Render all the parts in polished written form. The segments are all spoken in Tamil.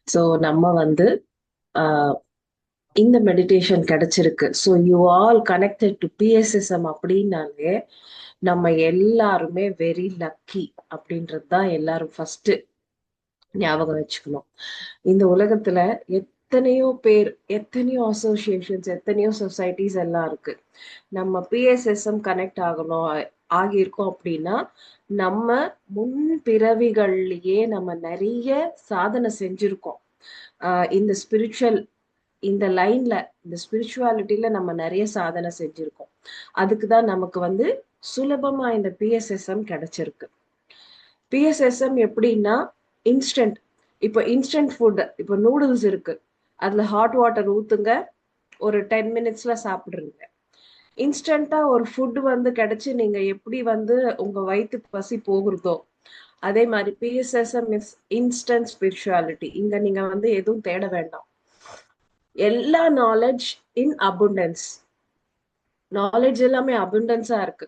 ஸோ நம்ம வந்து ஆஹ் இந்த மெடிடேஷன் கிடைச்சிருக்கு. So you all connected to PSSM அப்படின்னாலே நம்ம எல்லாருமே வெரி லக்கி அப்படின்றது தான் எல்லாரும் ஃபர்ஸ்ட் ஞாபகம் வச்சுக்கணும். இந்த உலகத்துல எத்தனையோ பேர், எத்தனையோ அசோசியேஷன்ஸ், எத்தனையோ சொசைட்டிஸ் எல்லாம் இருக்கு. நம்ம பிஎஸ்எஸ்எம் கனெக்ட் ஆகணும் ஆகியிருக்கோம் அப்படின்னா நம்ம முன் பிறவிகள்லயே நம்ம நிறைய சாதனை செஞ்சிருக்கோம். இந்த ஸ்பிரிச்சுவல், இந்த லைன்ல, இந்த ஸ்பிரிச்சுவாலிட்டியில நம்ம நிறைய சாதனை செஞ்சிருக்கோம். அதுக்கு தான் நமக்கு வந்து சுலபமா இந்த பிஎஸ்எஸ்எம் கிடைச்சிருக்கு. பிஎஸ்எஸ்எம் எப்படின்னா இன்ஸ்டன்ட். இப்போ இன்ஸ்டன்ட் ஃபுட், இப்போ நூடுல்ஸ் இருக்கு, அதுல ஹாட் வாட்டர் ஊத்துங்க, ஒரு 10 மினிட்ஸ்ல சாப்பிடுறீங்க. இன்ஸ்டன்டா ஒரு ஃபுட் வந்து கிடைச்சு நீங்க எப்படி வந்து உங்க வயிற்றுக்கு பசி போகுறதோ அதே மாதிரி பிஎஸ்எஸ்எம் இஸ் இன்ஸ்டன்ட் ஸ்பிரிச்சுவாலிட்டி. இங்க நீங்க வந்து எதுவும் தேட வேண்டாம். எல்லா நாலேஜ் இன் அபுண்டன்ஸ், நாலேஜ் எல்லாமே அபுண்டன்ஸா இருக்கு.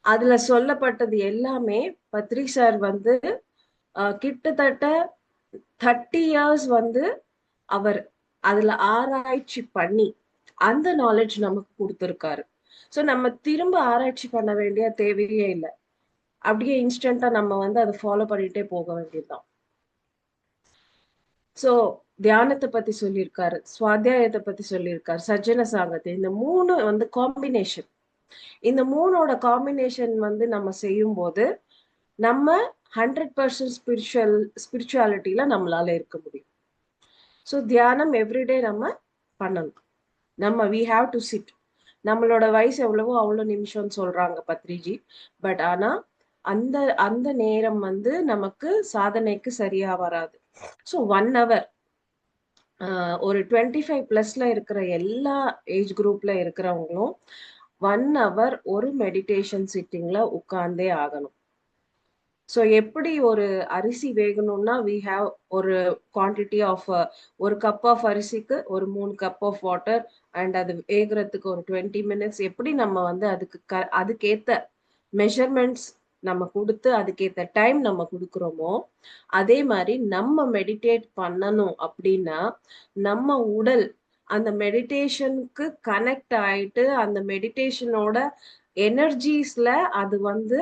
அதுல சொல்லப்பட்டது எல்லாமே பத்ரி சார் வந்து கிட்டத்தட்ட 30 இயர்ஸ் வந்து அவர் அதுல ஆராய்ச்சி பண்ணி அந்த நாலேஜ் நமக்கு கொடுத்துருக்காரு. ஸோ நம்ம திரும்ப ஆராய்ச்சி பண்ண வேண்டிய தேவையே இல்லை. அப்படியே இன்ஸ்டன்டா நம்ம வந்து அதை ஃபாலோ பண்ணிட்டே போக வேண்டியதுதான். ஸோ தியானத்தை பத்தி சொல்லியிருக்காரு, சுவாத்தியாயத்தை பத்தி சொல்லியிருக்காரு, சஜ்ஜன சாங்கத்தை. இந்த மூணு வந்து காம்பினேஷன். இந்த மூணோட காம்பினேஷன் வந்து நம்ம செய்யும் போது நம்ம 100% ஸ்பிரிச்சுவாலிட்டியில நம்மளால இருக்க முடியும். ஸோ தியானம் எவ்ரிடே நம்ம பண்ணணும். நம்ம வி ஹாவ் டு சிட். நம்மளோட வயசு எவ்வளவோ அவ்வளோ நிமிஷம்னு சொல்றாங்க பத்ரிஜி. பட் ஆனா அந்த அந்த நேரம் வந்து நமக்கு சாதனைக்கு சரியா வராது. ஸோ 1 hour, ஒரு 25+ இருக்கிற எல்லா ஏஜ் குரூப்ல இருக்கிறவங்களும் 1 hour ஒரு மெடிடேஷன் சிட்டிங்ல உட்கார்ந்தே ஆகணும். ஸோ எப்படி ஒரு அரிசி வேகணும்னா வி ஹாவ் ஒரு குவான்டிட்டி ஆஃப், ஒரு கப் ஆஃப் அரிசிக்கு ஒரு 3 கப் ஆஃப் வாட்டர், அண்ட் அது வேகிறதுக்கு ஒரு 20 மினிட்ஸ். எப்படி நம்ம வந்து அதுக்கேத்த மெஷர்மெண்ட்ஸ் நம்ம கொடுத்து அதுக்கேத்த டைம் நம்ம கொடுக்குறோமோ அதே மாதிரி நம்ம மெடிடேட் பண்ணணும் அப்படின்னா நம்ம உடல் அந்த மெடிடேஷனுக்கு கனெக்ட் ஆயிட்டு அந்த மெடிடேஷனோட எனர்ஜிஸ்ல அது வந்து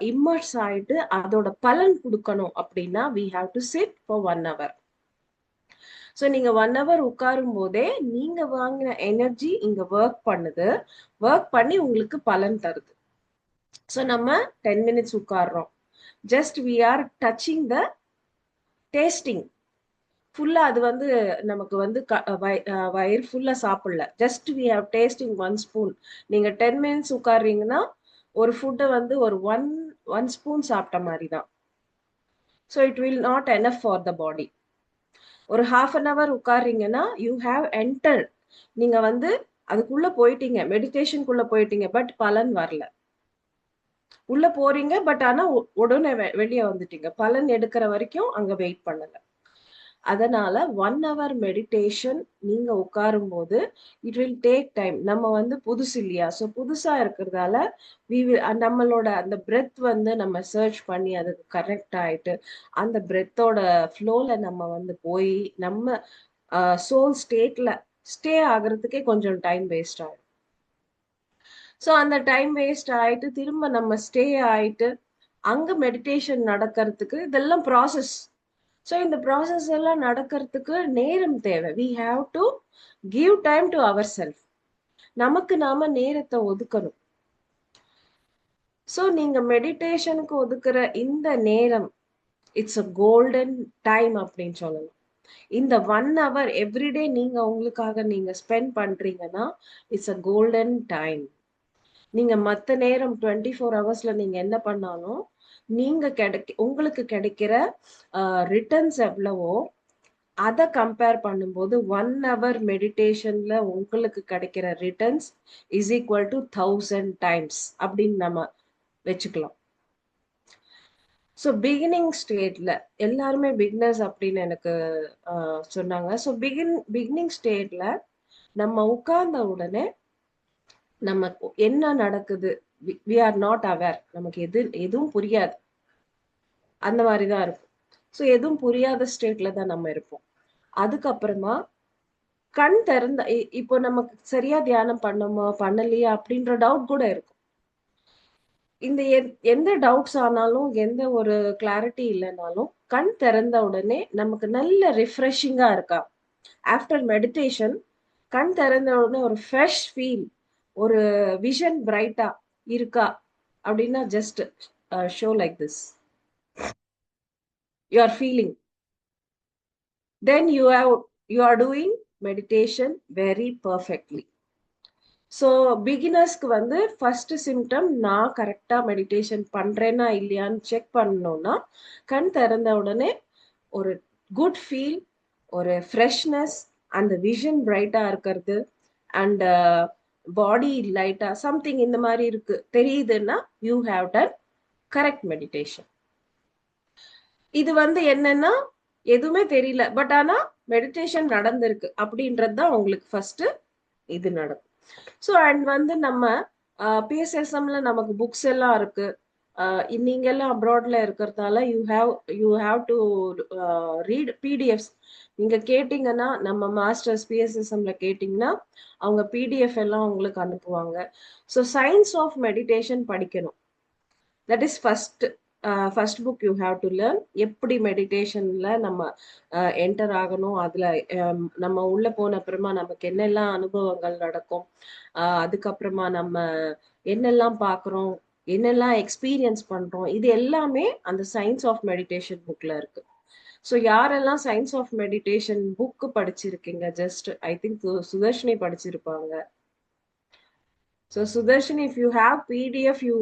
இம்மர்ஸ் ஆயிட்டு அதோட பலன் கொடுக்கணும் அப்படின்னா we have to sit for 1 hour. So நீங்க 1 hour உட்காரும் போதே நீங்க வாங்கின எனர்ஜி இங்க ஒர்க் பண்ணுது, ஒர்க் பண்ணி உங்களுக்கு பலன் தருது. ஸோ நம்ம 10 மினிட்ஸ் உட்கார்றோம், just we are touching the tasting. ஃபுல்லா அது வந்து நமக்கு வந்து வயிறு ஃபுல்லா சாப்பிடல, just we have tasting 1 spoon. நீங்க 10 மினிட்ஸ் உட்கார்றீங்கன்னா ஒரு ஃபுட்டை வந்து ஒரு ஒன் ஒன் ஸ்பூன் சாப்பிட்ட மாதிரி தான். So it will not enough for the body. ஒரு ½ உட்கார்றீங்கன்னா யூ ஹாவ் என்டர், நீங்க வந்து அதுக்குள்ள போயிட்டீங்க, மெடிடேஷனுக்குள்ள போயிட்டீங்க, பட் பலன் வரல. உள்ள போறீங்க பட் ஆனா உடனே வெளியே வந்துட்டீங்க, பலன் எடுக்கிற வரைக்கும் அங்க வெயிட் பண்ணல. அதனால 1 hour மெடிடேஷன் நீங்க உட்காரும் போது இட் வில் டேக் டைம். நம்ம வந்து புதுசு இல்லையா, ஸோ புதுசா இருக்கிறதால நம்மளோட அந்த பிரெத் வந்து நம்ம சர்ச் பண்ணி அதுக்கு கரெக்ட் ஆயிட்டு அந்த பிரெத்தோட ஃப்ளோல நம்ம வந்து போய் நம்ம சோல் ஸ்டேட்ல ஸ்டே ஆகுறதுக்கே கொஞ்சம் டைம் வேஸ்ட் ஆகும். ஸோ அந்த டைம் வேஸ்ட் ஆயிட்டு திரும்ப நம்ம ஸ்டே ஆயிட்டு அங்க மெடிடேஷன் நடக்கிறதுக்கு இதெல்லாம் ப்ராசஸ். ஸோ இந்த ப்ராசஸ் எல்லாம் நடக்கிறதுக்கு நேரம் தேவை. We have to give time to our self. நமக்கு நாம நேரத்தை ஒதுக்கணும். ஸோ நீங்க மெடிடேஷனுக்கு ஒதுக்குற இந்த நேரம் இட்ஸ் அ கோல்டன் டைம் அப்படின்னு சொல்லலாம். இந்த 1 hour எவ்ரிடே நீங்க உங்களுக்காக நீங்க ஸ்பெண்ட் பண்றீங்கன்னா இட்ஸ் அ கோல்டன் டைம். நீங்க மத்த நேரம் 24 ஹவர்ஸ்ல நீங்க என்ன பண்ணாலும் நீங்க உங்களுக்கு கிடைக்கிற ரிட்டர்ன்ஸ் எவ்வளவோ அதை கம்பேர் பண்ணும்போது 1 hour மெடிடேஷன்ல உங்களுக்கு கிடைக்கிற returns is equal to 1000 times அப்படின்னு நம்ம வச்சுக்கலாம். ஸோ பிகினிங் ஸ்டேட்ல எல்லாருமே பிகினர்ஸ் அப்படின்னு எனக்கு சொன்னாங்க. ஸோ பிகினிங் ஸ்டேட்ல நம்ம உட்கார்ந்த உடனே நமக்கு என்ன நடக்குது, வி ஆர் நாட் அவேர், நமக்கு எதுவும் புரியாது, அந்த மாதிரிதான் இருக்கும். ஸோ எதுவும் புரியாத ஸ்டேட்ல தான் நம்ம இருப்போம். அதுக்கப்புறமா கண் திறந்த இப்போ நமக்கு சரியா தியானம் பண்ணோமா பண்ணலையா அப்படின்ற டவுட் கூட இருக்கும். இந்த எந்த டவுட்ஸ் ஆனாலும் எந்த ஒரு கிளாரிட்டி இல்லைனாலும் கண் திறந்த உடனே நமக்கு நல்ல ரிஃப்ரெஷிங்கா இருக்கா. ஆஃப்டர் மெடிடேஷன் கண் திறந்த உடனே ஒரு ஃப்ரெஷ் ஃபீல், ஒரு விஷன் பிரைட்டா இருக்கா அப்படின்னா just show like this you are feeling, then you are doing meditation very perfectly. So பிகினர்ஸ்க்கு வந்து ஃபர்ஸ்ட் சிம்டம் நான் கரெக்டா மெடிடேஷன் பண்றேனா இல்லையான்னு செக் பண்ணணும்னா கண் திறந்த உடனே ஒரு குட் ஃபீல், ஒரு ஃப்ரெஷ்னஸ், அந்த விஷன் பிரைட்டா இருக்கிறது அண்ட் பாடி லைட்டா சம்திங் இந்த மாதிரி இருக்கு தெரியுதுன்னா you have done correct meditation. இது வந்து என்னன்னா எதுவுமே தெரியல பட் ஆனா மெடிடேஷன் நடந்திருக்கு அப்படின்றது தான் உங்களுக்கு ஃபர்ஸ்ட் இது நடக்கும். ஸோ அண்ட் வந்து நம்ம பிஎஸ்எஸ்எம்ல நமக்கு புக்ஸ் எல்லாம் இருக்கு. நீங்க எல்லாம் அப்ராட்ல இருக்கிறதால you have to read PDFs. நீங்க கேட்டீங்கன்னா நம்ம மாஸ்டர்ஸ் பிஎஸ்எஸ்எம்ல கேட்டீங்கன்னா அவங்க பிடிஎஃப் எல்லாம் உங்களுக்கு அனுப்புவாங்க. ஸோ சயின்ஸ் ஆஃப் மெடிடேஷன் படிக்கணும். That is first book you have to learn. எப்படி மெடிடேஷன்ல நம்ம என்டர் ஆகணும், அதுல நம்ம உள்ள போன அப்புறமா நமக்கு என்னெல்லாம் அனுபவங்கள் நடக்கும், அதுக்கப்புறமா நம்ம என்னெல்லாம் பார்க்குறோம், என்னெல்லாம் எக்ஸ்பீரியன்ஸ் பண்றோம், இது எல்லாமே அந்த சயின்ஸ் ஆஃப் மெடிடேஷன் புக்ல இருக்கு. ஸோ யாரெல்லாம் சயின்ஸ் ஆஃப் மெடிடேஷன் புக் படிச்சிருக்கீங்க? ஜஸ்ட் ஐ திங்க் சுதர்ஷினி படிச்சிருப்பாங்க. So Sudarshan, if you have PDF, you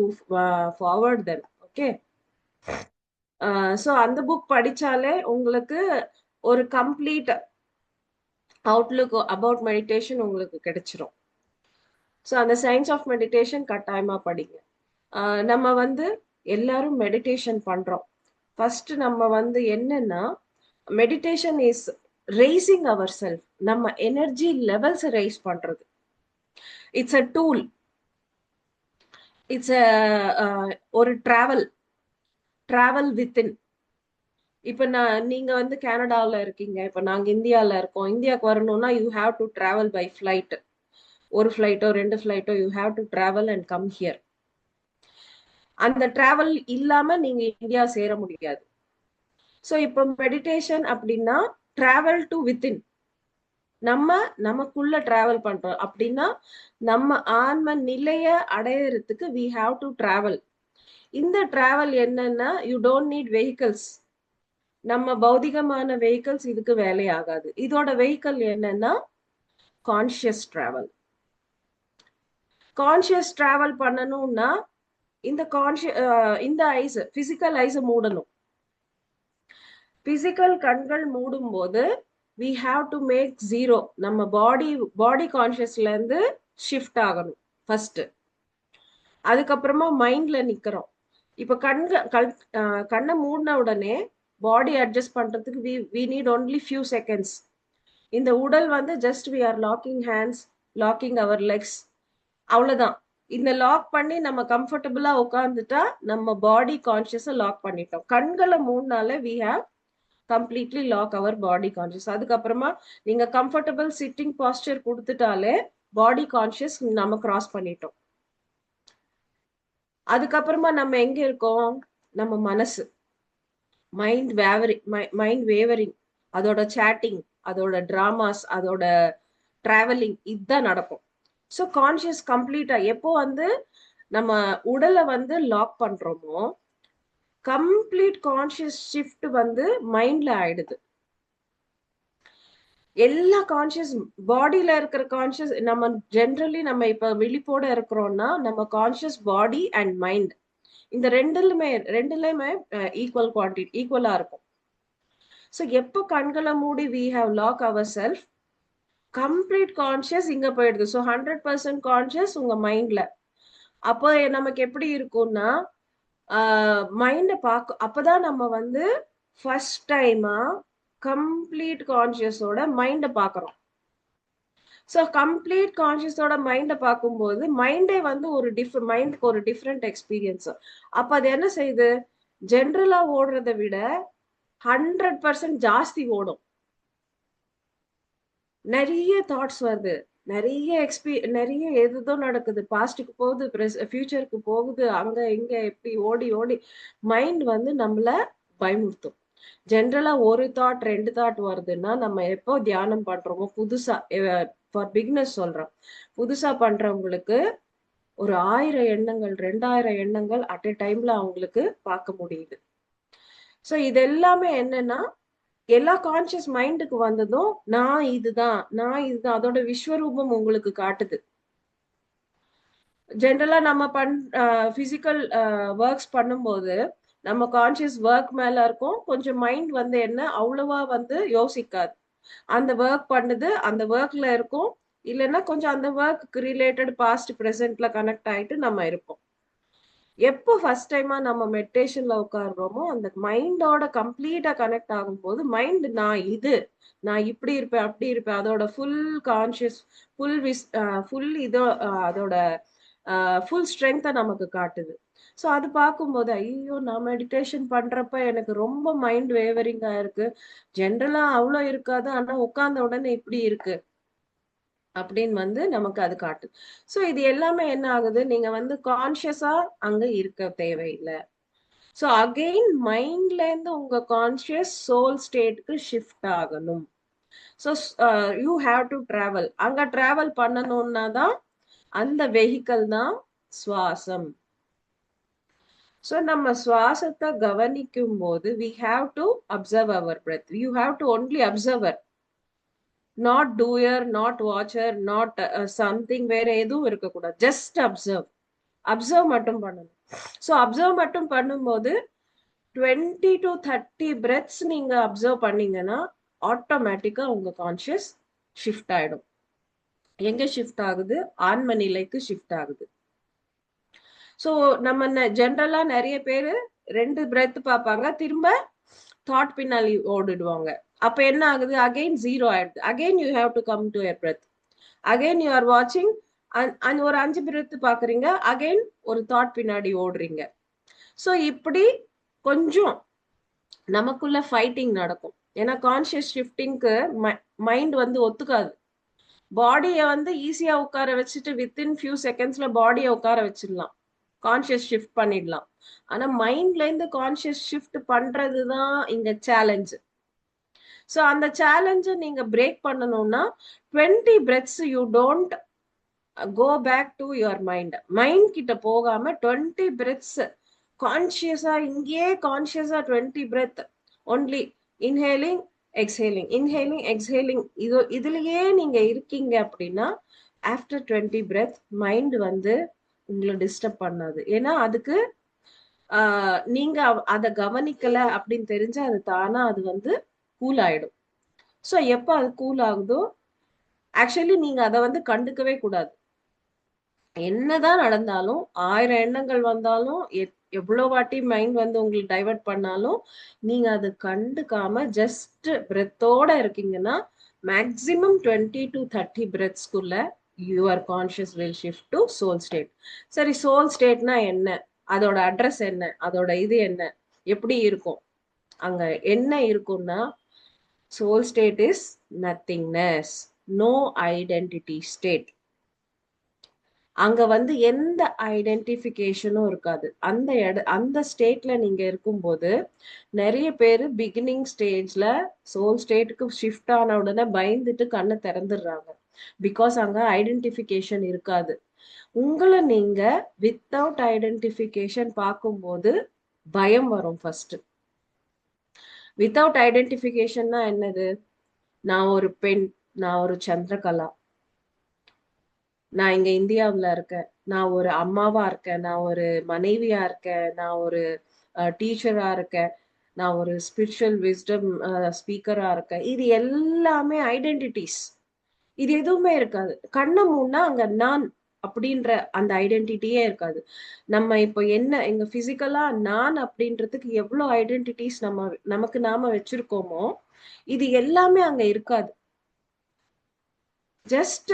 forward them. Okay. So அந்த புக் படிச்சாலே உங்களுக்கு ஒரு கம்ப்ளீட் அவுட்லுக் அபவுட் மெடிடேஷன் உங்களுக்கு கிடைச்சிரும். ஸோ அந்த சயின்ஸ் ஆஃப் மெடிடேஷன் கட்டாயமா படிங்க. நம்ம வந்து எல்லாரும் மெடிடேஷன் பண்றோம். ஃபர்ஸ்ட் நம்ம வந்து என்னன்னா meditation is raising our self. நம்ம எனர்ஜி லெவல்ஸ் ரைஸ் பண்றது. It's a tool. இட்ஸ் ஒரு டிராவல் வித்தின். இப்ப நீங்க வந்து கனடால இருக்கீங்க, இப்ப நாங்க இந்தியால இருக்கோம். இந்தியாவுக்கு வரணும்னா you have to travel by flight. ஒரு ஃபிளைட்டோ 2 ஃபிளைட்டோ you have to travel and come here. அந்த டிராவல் இல்லாம நீங்க இந்தியா சேர முடியாது. ஸோ இப்போ மெடிடேஷன் அப்படின்னா டிராவல் டு வித்தின். நமக்குள்ள டிராவல் பண்றோம் அப்படின்னா நம்ம ஆன்ம நிலைய அடையறதுக்கு வி ஹாவ் டு டிராவல். இந்த டிராவல் என்னன்னா யூ டோன்ட் நீட் வெஹிக்கிள்ஸ். நம்ம பௌதிகமான வெஹிக்கிள்ஸ் இதுக்கு வேலையாகாது. இதோட வெஹிக்கிள் என்னன்னா கான்சியஸ் டிராவல். கான்சியஸ் டிராவல் பண்ணணும்னா இந்த ஐஸ் பிசிக்கல் ஐஸ் மூடணும். பிசிக்கல் கண்கள் மூடும் போது we have to make zero. நம்ம பாடி கான்சியஸ்ல இருந்து ஷிஃப்ட் ஆகணும் ஃபர்ஸ்ட். அதுக்கப்புறமா மைண்ட்ல நிக்கிறோம். இப்ப கண்ணை மூடின உடனே பாடி அட்ஜஸ்ட் பண்றதுக்கு we need only few seconds. இந்த உடல் வந்து just we are locking hands, locking our legs, அவ்வளவுதான். இந்த லாக் பண்ணி நம்ம கம்ஃபர்டபுளா உட்காந்துட்டா நம்ம பாடி கான்சியஸ லாக் பண்ணிட்டோம். கண்களை மூணுனால we have completely lock our body conscious. அதுக்கப்புறமா நீங்க கம்ஃபர்டபுள் சிட்டிங் பாஸ்டர் கொடுத்துட்டாலே பாடி கான்சியஸ் நம்ம கிராஸ் பண்ணிட்டோம். அதுக்கப்புறமா நம்ம எங்க இருக்கோம்? நம்ம மனசு, மைண்ட் வேவரிங், அதோட சேட்டிங், அதோட டிராமாஸ், அதோட டிராவலிங், இதுதான் நடக்கும். ஸோ கான்சியஸ் கம்ப்ளீட்டா எப்போ வந்து நம்ம உடலை வந்து லாக் பண்றோமோ கம்ப்ளீட் கான்சியஸ் ஷிஃப்ட் வந்து மைண்ட்ல ஆயிடுது. எல்லா கான்சியஸ் பாடியில இருக்கிற கான்சியஸ் நம்ம ஜென்ரலி நம்ம இப்ப விழிப்போட இருக்கிறோம்னா நம்ம கான்சியஸ் பாடி அண்ட் மைண்ட் இந்த ரெண்டுலயுமே ஈக்குவல் குவான்டிட்டி ஈக்குவலா இருக்கும். ஸோ எப்போ கண்களை மூடி we have lock our self, complete conscious இங்க போயிடுது. ஸோ 100% கான்சியஸ் உங்க மைண்ட்ல. அப்போ நமக்கு எப்படி இருக்கும்னா மைண்ட அப்பதான் நம்ம வந்து ஃபர்ஸ்ட் டைமா கம்ப்ளீட் கான்சியஸோட மைண்ட பாக்குறோம். ஸோ கம்ப்ளீட் கான்சியஸோட மைண்ட பார்க்கும்போது மைண்டே வந்து மைண்டுக்கு ஒரு டிஃப்ரெண்ட் எக்ஸ்பீரியன்ஸ். அப்ப அது என்ன செய்யுது? ஜென்ரலா ஓடுறதை விட 100% ஜாஸ்தி ஓடும். நிறைய தாட்ஸ் வருது, நிறைய எதுதோ நடக்குது, பாஸ்டுக்கு போகுது, ஃபியூச்சருக்கு போகுது, அங்க இங்க எப்படி ஓடி ஓடி மைண்ட் வந்து நம்மள பயமுறுத்தும். ஜென்ரலா ஒரு தாட் 2 தாட் வருதுன்னா நம்ம எப்போ தியானம் பண்றோமோ புதுசா, ஃபார் பிகினர்ஸ் சொல்றோம், புதுசா பண்றவங்களுக்கு ஒரு 1000 எண்ணங்கள் 2000 எண்ணங்கள் அட் எ டைம்ல அவங்களுக்கு பார்க்க முடியுது. சோ இது எல்லாமே என்னன்னா எல்லா கான்சியஸ் மைண்டுக்கு வந்ததும் நான் இதுதான் அதோட விஸ்வரூபம் உங்களுக்கு காட்டுது. ஜென்ரலா நம்ம பிசிக்கல் ஒர்க்ஸ் பண்ணும்போது நம்ம கான்சியஸ் ஒர்க் மேல இருக்கும், கொஞ்சம் மைண்ட் வந்து என்ன அவ்வளவா வந்து யோசிக்காது, அந்த ஒர்க் பண்ணுது, அந்த ஒர்க்ல இருக்கும், இல்லைன்னா கொஞ்சம் அந்த ஒர்க்கு ரிலேட்டட் பாஸ்ட் பிரசன்ட்ல கனெக்ட் ஆயிட்டு நம்ம இருப்போம். எப்போ ஃபர்ஸ்ட் டைமா நம்ம மெடிடேஷன்ல உட்கார்றோமோ அந்த மைண்டோட கம்ப்ளீட்டா கனெக்ட் ஆகும்போது மைண்ட் நான் இப்படி இருப்பேன் அப்படி இருப்பேன் அதோட ஃபுல் கான்சியஸ் ஃபுல் இதோ அதோட ஃபுல் ஸ்ட்ரென்த்தை நமக்கு காட்டுது. ஸோ அது பார்க்கும்போது ஐயோ நான் மெடிடேஷன் பண்றப்ப எனக்கு ரொம்ப மைண்ட் வேவரிங்கா இருக்கு, ஜென்ரலா அவ்வளோ இருக்காது ஆனா உட்கார்ந்த உடனே இப்படி இருக்கு அப்படின்னு வந்து நமக்கு அது காட்டு. சோ இது எல்லாமே என்ன ஆகுது, நீங்க வந்து கான்சியஸா அங்க இருக்க தேவையில்லை. சோ அகெயின் மைண்ட்ல இருந்து உங்க கான்சியஸ் சோல் ஸ்டேட்க்கு ஷிஃப்ட் ஆகணும். So you have to travel. அங்க டிராவல் பண்ணணும்னா தான் அந்த வெஹிக்கல் தான் சுவாசம். ஸோ நம்ம சுவாசத்தை கவனிக்கும் போது we have to observe our breath. You have to only observer, not doer, not watcher, not something வேற எதுவும் இருக்கக்கூடாது. ஜஸ்ட் அப்சர்வ் மட்டும் பண்ணணும். ஸோ அப்சர்வ் மட்டும் பண்ணும்போது 20 to 30 பிரெத்ஸ் நீங்க அப்சர்வ் பண்ணீங்கன்னா ஆட்டோமேட்டிக்கா உங்க கான்சியஸ் ஷிஃப்ட் ஆயிடும். எங்க ஷிஃப்ட் ஆகுது, ஆன்ம நிலைக்கு ஷிஃப்ட் ஆகுது. ஸோ நம்ம ஜென்ரலா நிறைய பேரு 2 பிரெத் பார்ப்பாங்க, திரும்ப தாட் பின்னாடி ஓடிடுவாங்க. அப்ப என்ன ஆகுது, அகைன் ஜீரோ ஆயிடுது. Again you have to come to a breath. Again you are வாட்சிங், ஒரு 5 பிரெத் பாக்குறீங்க, அகைன் ஒரு தாட் பின்னாடி ஓடுறீங்க. ஸோ இப்படி கொஞ்சம் நமக்குள்ள ஃபைட்டிங் நடக்கும். ஏன்னா கான்சியஸ் ஷிஃப்டிங்க்கு மைண்ட் வந்து ஒத்துக்காது. பாடியை வந்து ஈஸியா உட்கார வச்சுட்டு வித்தின் ஃபியூ செகண்ட்ஸ்ல பாடியை உட்கார வச்சிடலாம், கான்சியஸ் ஷிஃப்ட் பண்ணிடலாம். ஆனா மைண்ட்ல இருந்து கான்சியஸ் ஷிஃப்ட் பண்றதுதான் இங்க சேலஞ்ச். சோ அந்த சேலஞ்ச நீங்க பிரேக் பண்ணணும்னா 20 breaths you don't go back to your mind கிட்ட போகாம 20 பிரெத்ஸ் கான்சியஸா இங்கேயே கான்சியஸா 20 பிரெத் ஒன்லி இன்ஹேலிங் எக்ஸேலிங் இதுலயே நீங்க இருக்கீங்க அப்படின்னா ஆஃப்டர் 20 பிரெத் மைண்ட் வந்து உங்களை டிஸ்டர்ப் பண்ணாது. ஏன்னா அதுக்கு நீங்க அதை கவனிக்கல அப்படின்னு தெரிஞ்சு அது தானா அது வந்து கூல் ஆயிடும். ஸோ எப்போ அது கூல் ஆகுதோ ஆக்சுவலி நீங்க அதை வந்து கண்டுக்கவே கூடாது. என்னதான் நடந்தாலும் 1000 எண்ணங்கள் வந்தாலும் எவ்வளவு வாட்டி மைண்ட் வந்து உங்களுக்கு டைவர்ட் பண்ணாலும் நீங்க அதை கண்டுக்காம ஜஸ்ட் பிரெத்தோட இருக்கீங்கன்னா மேக்சிமம் 20 to 30 பிரெத்ஸ்குள்ள your conscious will shift to soul state. சரி, சோல் ஸ்டேட்னா என்ன, அதோட அட்ரஸ் என்ன, அதோட இது என்ன, எப்படி இருக்கும், அங்க என்ன இருக்கும்னா soul state is nothingness, no identity state. அங்க வந்து எந்த ஐடென்டிபிகேஷனும் இருக்காது. அந்த ஸ்டேட்ல நீங்க இருக்கும்போது நிறைய பேரு பிகினிங் ஸ்டேஜ்ல சோல் ஸ்டேட்டுக்கு ஷிஃப்ட் ஆன உடனே பயந்துட்டு கண்ணை திறந்துடுறாங்க. பிகாஸ் அங்க ஐடென்டிபிகேஷன் இருக்காது. உங்களை நீங்க வித்தவுட் ஐடென்டிபிகேஷன் பார்க்கும்போது பயம் வரும். ஃபர்ஸ்ட் வித்தவுட் ஐடென்டிபிகேஷன்னா என்னது, நான் ஒரு பெண், நான் ஒரு சந்திரகலா, நான் இங்க இந்தியாவுல இருக்கேன், நான் ஒரு அம்மாவா இருக்கேன், நான் ஒரு மனைவியா இருக்கேன், நான் ஒரு டீச்சரா இருக்கேன், நான் ஒரு ஸ்பிரிச்சுவல் விஸ்டம் ஸ்பீக்கரா இருக்கேன். இது எல்லாமே ஐடென்டிட்டிஸ். இது எதுவுமே இருக்காது. கண்ணை மூடனா அங்க நான் அப்படின்ற அந்த ஐடென்டிட்டியே இருக்காது. நம்ம இப்போ என்ன எங்க பிசிக்கலா நான் அப்படின்றதுக்கு எவ்வளவு ஐடென்டிட்டிஸ் நமக்கு நாம வச்சிருக்கோமோ இது எல்லாமே அங்க இருக்காது. ஜஸ்ட்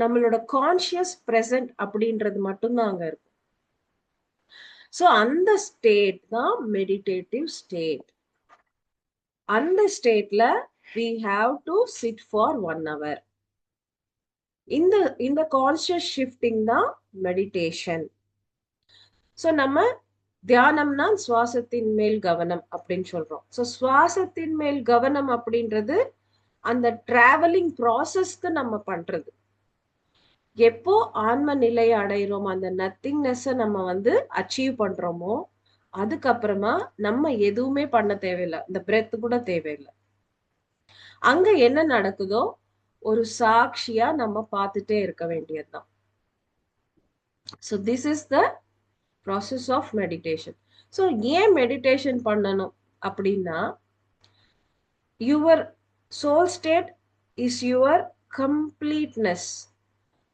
நம்மளோட கான்சியஸ் பிரசன்ட் அப்படின்றது மட்டும்தான் அங்க இருக்கும். சோ அந்த ஸ்டேட் தான் மெடிடேட்டிவ் ஸ்டேட். அந்த ஸ்டேட்ல we have to sit for 1 hour. இந்த இந்த கான்சியஸ் ஷிஃப்டிங் தான் மெடிடேஷன். ஸோ நம்ம தியானம்னா சுவாசத்தின் மேல் கவனம் அப்படின்னு சொல்றோம். ஸோ சுவாசத்தின் மேல் கவனம் அப்படின்றது அந்த டிராவலிங் ப்ராசஸ்க்கு நம்ம பண்றது. எப்போ ஆன்ம நிலையை அடைகிறோம், அந்த நத்திங்னஸ் நம்ம வந்து அச்சீவ் பண்றோமோ அதுக்கப்புறமா நம்ம எதுவுமே பண்ண தேவையில்லை, இந்த பிரெத் கூட தேவையில்லை. அங்க என்ன நடக்குதோ ஒரு சாட்சியா நம்ம பார்த்துட்டே இருக்க வேண்டியதுதான். So this is the process of meditation. So ஏன் மெடிடேஷன் பண்ணணும் அப்படின்னா, your soul state is your completeness.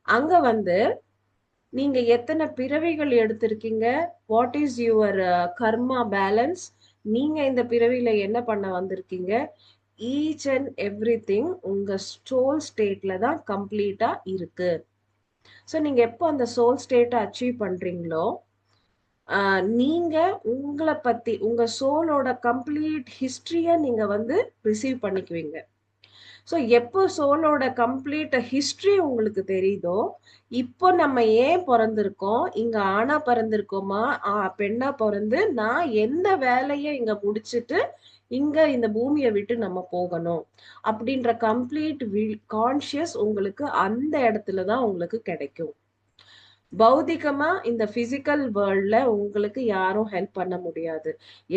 அங்க வந்து நீங்க எத்தனை பிறவிகள் எடுத்திருக்கீங்க, what is your karma balance, நீங்க இந்த பிறவியில என்ன பண்ண வந்திருக்கீங்க, ஈச் அண்ட் எவ்ரி திங் உங்க சோல் ஸ்டேட்ல தான் கம்ப்ளீட்டா இருக்கு. ஸோ நீங்க எப்போ அந்த சோல் ஸ்டேட்டை அச்சீவ் பண்றீங்களோ நீங்க உங்களை பத்தி உங்க சோலோட கம்ப்ளீட் ஹிஸ்டரிய நீங்க வந்து ரிசீவ் பண்ணிக்குவீங்க. ஸோ எப்போ சோலோட கம்ப்ளீட் ஹிஸ்டரி உங்களுக்கு தெரியுதோ, இப்போ நம்ம ஏன் பிறந்திருக்கோம், இங்க ஆணா பிறந்திருக்கோமா பெண்ணா பிறந்து நான் எந்த வேலையை இங்க முடிச்சுட்டு இங்க இந்த பூமியை விட்டு நம்ம போகணும் அப்படின்ற கம்ப்ளீட் கான்சியஸ் உங்களுக்கு அந்த இடத்துலதான் உங்களுக்கு கிடைக்கும். பௌதிகமா இந்த பிசிக்கல் வேர்ல்ட்ல உங்களுக்கு யாரும் ஹெல்ப் பண்ண முடியாது.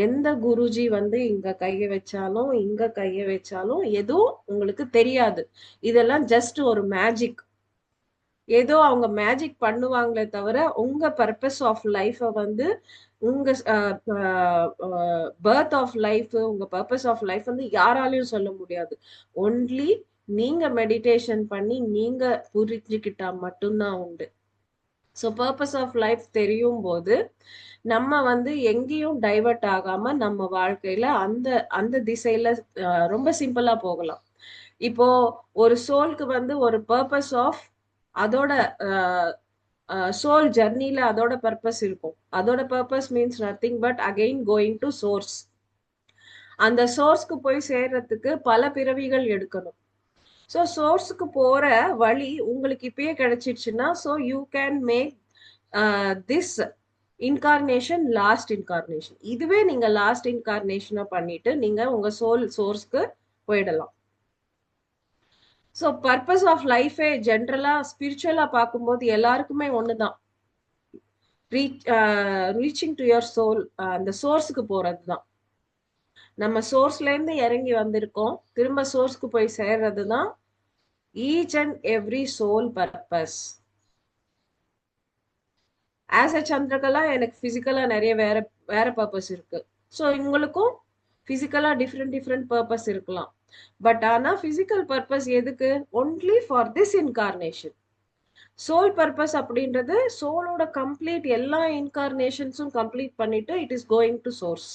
எந்த குருஜி வந்து இங்க கைய வச்சாலும் இங்க கைய வச்சாலும் எதுவும் உங்களுக்கு தெரியாது. இதெல்லாம் ஜஸ்ட் ஒரு மேஜிக். ஏதோ அவங்க மேஜிக் பண்ணுவாங்களே தவிர உங்க பர்பஸ் ஆஃப் லைஃப வந்து உங்க பர்த் ஆஃப் லைஃப், உங்க பர்பஸ் ஆஃப் லைஃப் வந்து யாராலையும் சொல்ல முடியாது. ஒன்லி நீங்க மெடிடேஷன் பண்ணி நீங்க புரிஞ்சுக்கிட்டா மட்டும்தான் உண்டு. ஸோ பர்பஸ் ஆஃப் லைஃப் தெரியும் போது நம்ம வந்து எங்கேயும் டைவர்ட் ஆகாம நம்ம வாழ்க்கையில அந்த அந்த திசையில ரொம்ப சிம்பிளா போகலாம். இப்போ ஒரு சோல்க்கு வந்து ஒரு பர்பஸ் ஆஃப் அதோட சோல் ஜர்னில அதோட பர்பஸ் இருக்கும். அதோட purpose means nothing but again going to source. அந்த சோர்ஸ்க்கு போய் சேர்றதுக்கு பல பிறவிகள் எடுக்கணும். ஸோ சோர்ஸுக்கு போற வழி உங்களுக்கு இப்பயே கிடைச்சிடுச்சுன்னா, so you can make this incarnation last incarnation. இதுவே நீங்க லாஸ்ட் இன்கார்னேஷனா பண்ணிட்டு நீங்க உங்க சோல் சோர்ஸ்க்கு போயிடலாம். ஸோ பர்பஸ் ஆஃப் லைஃபே ஜென்ரலா ஸ்பிரிச்சுவலா பார்க்கும்போது எல்லாருக்குமே ஒண்ணுதான், ரீச்சிங் டு யுவர் சோல், அந்த சோர்ஸுக்கு போறது தான். நம்ம சோர்ஸ்ல இருந்து இறங்கி வந்திருக்கோம், திரும்ப சோர்ஸ்க்கு போய் சேர்றது தான் each and every soul purpose. As a Chandrakala எனக்கு பிசிக்கலா நிறைய வேற வேற பர்பஸ் இருக்கு. ஸோ உங்களுக்கும் பிசிக்கலா டிஃப்ரெண்ட் டிஃப்ரெண்ட் பர்பஸ் இருக்கலாம். பட் ஆனா பிசிக்கல் பர்பஸ் எதுக்கு, only for this incarnation. Soul purpose அப்படின்றது சோலோட கம்ப்ளீட் எல்லா இன்கார்னேஷன்ஸும் கம்ப்ளீட் பண்ணிட்டு it is going to source.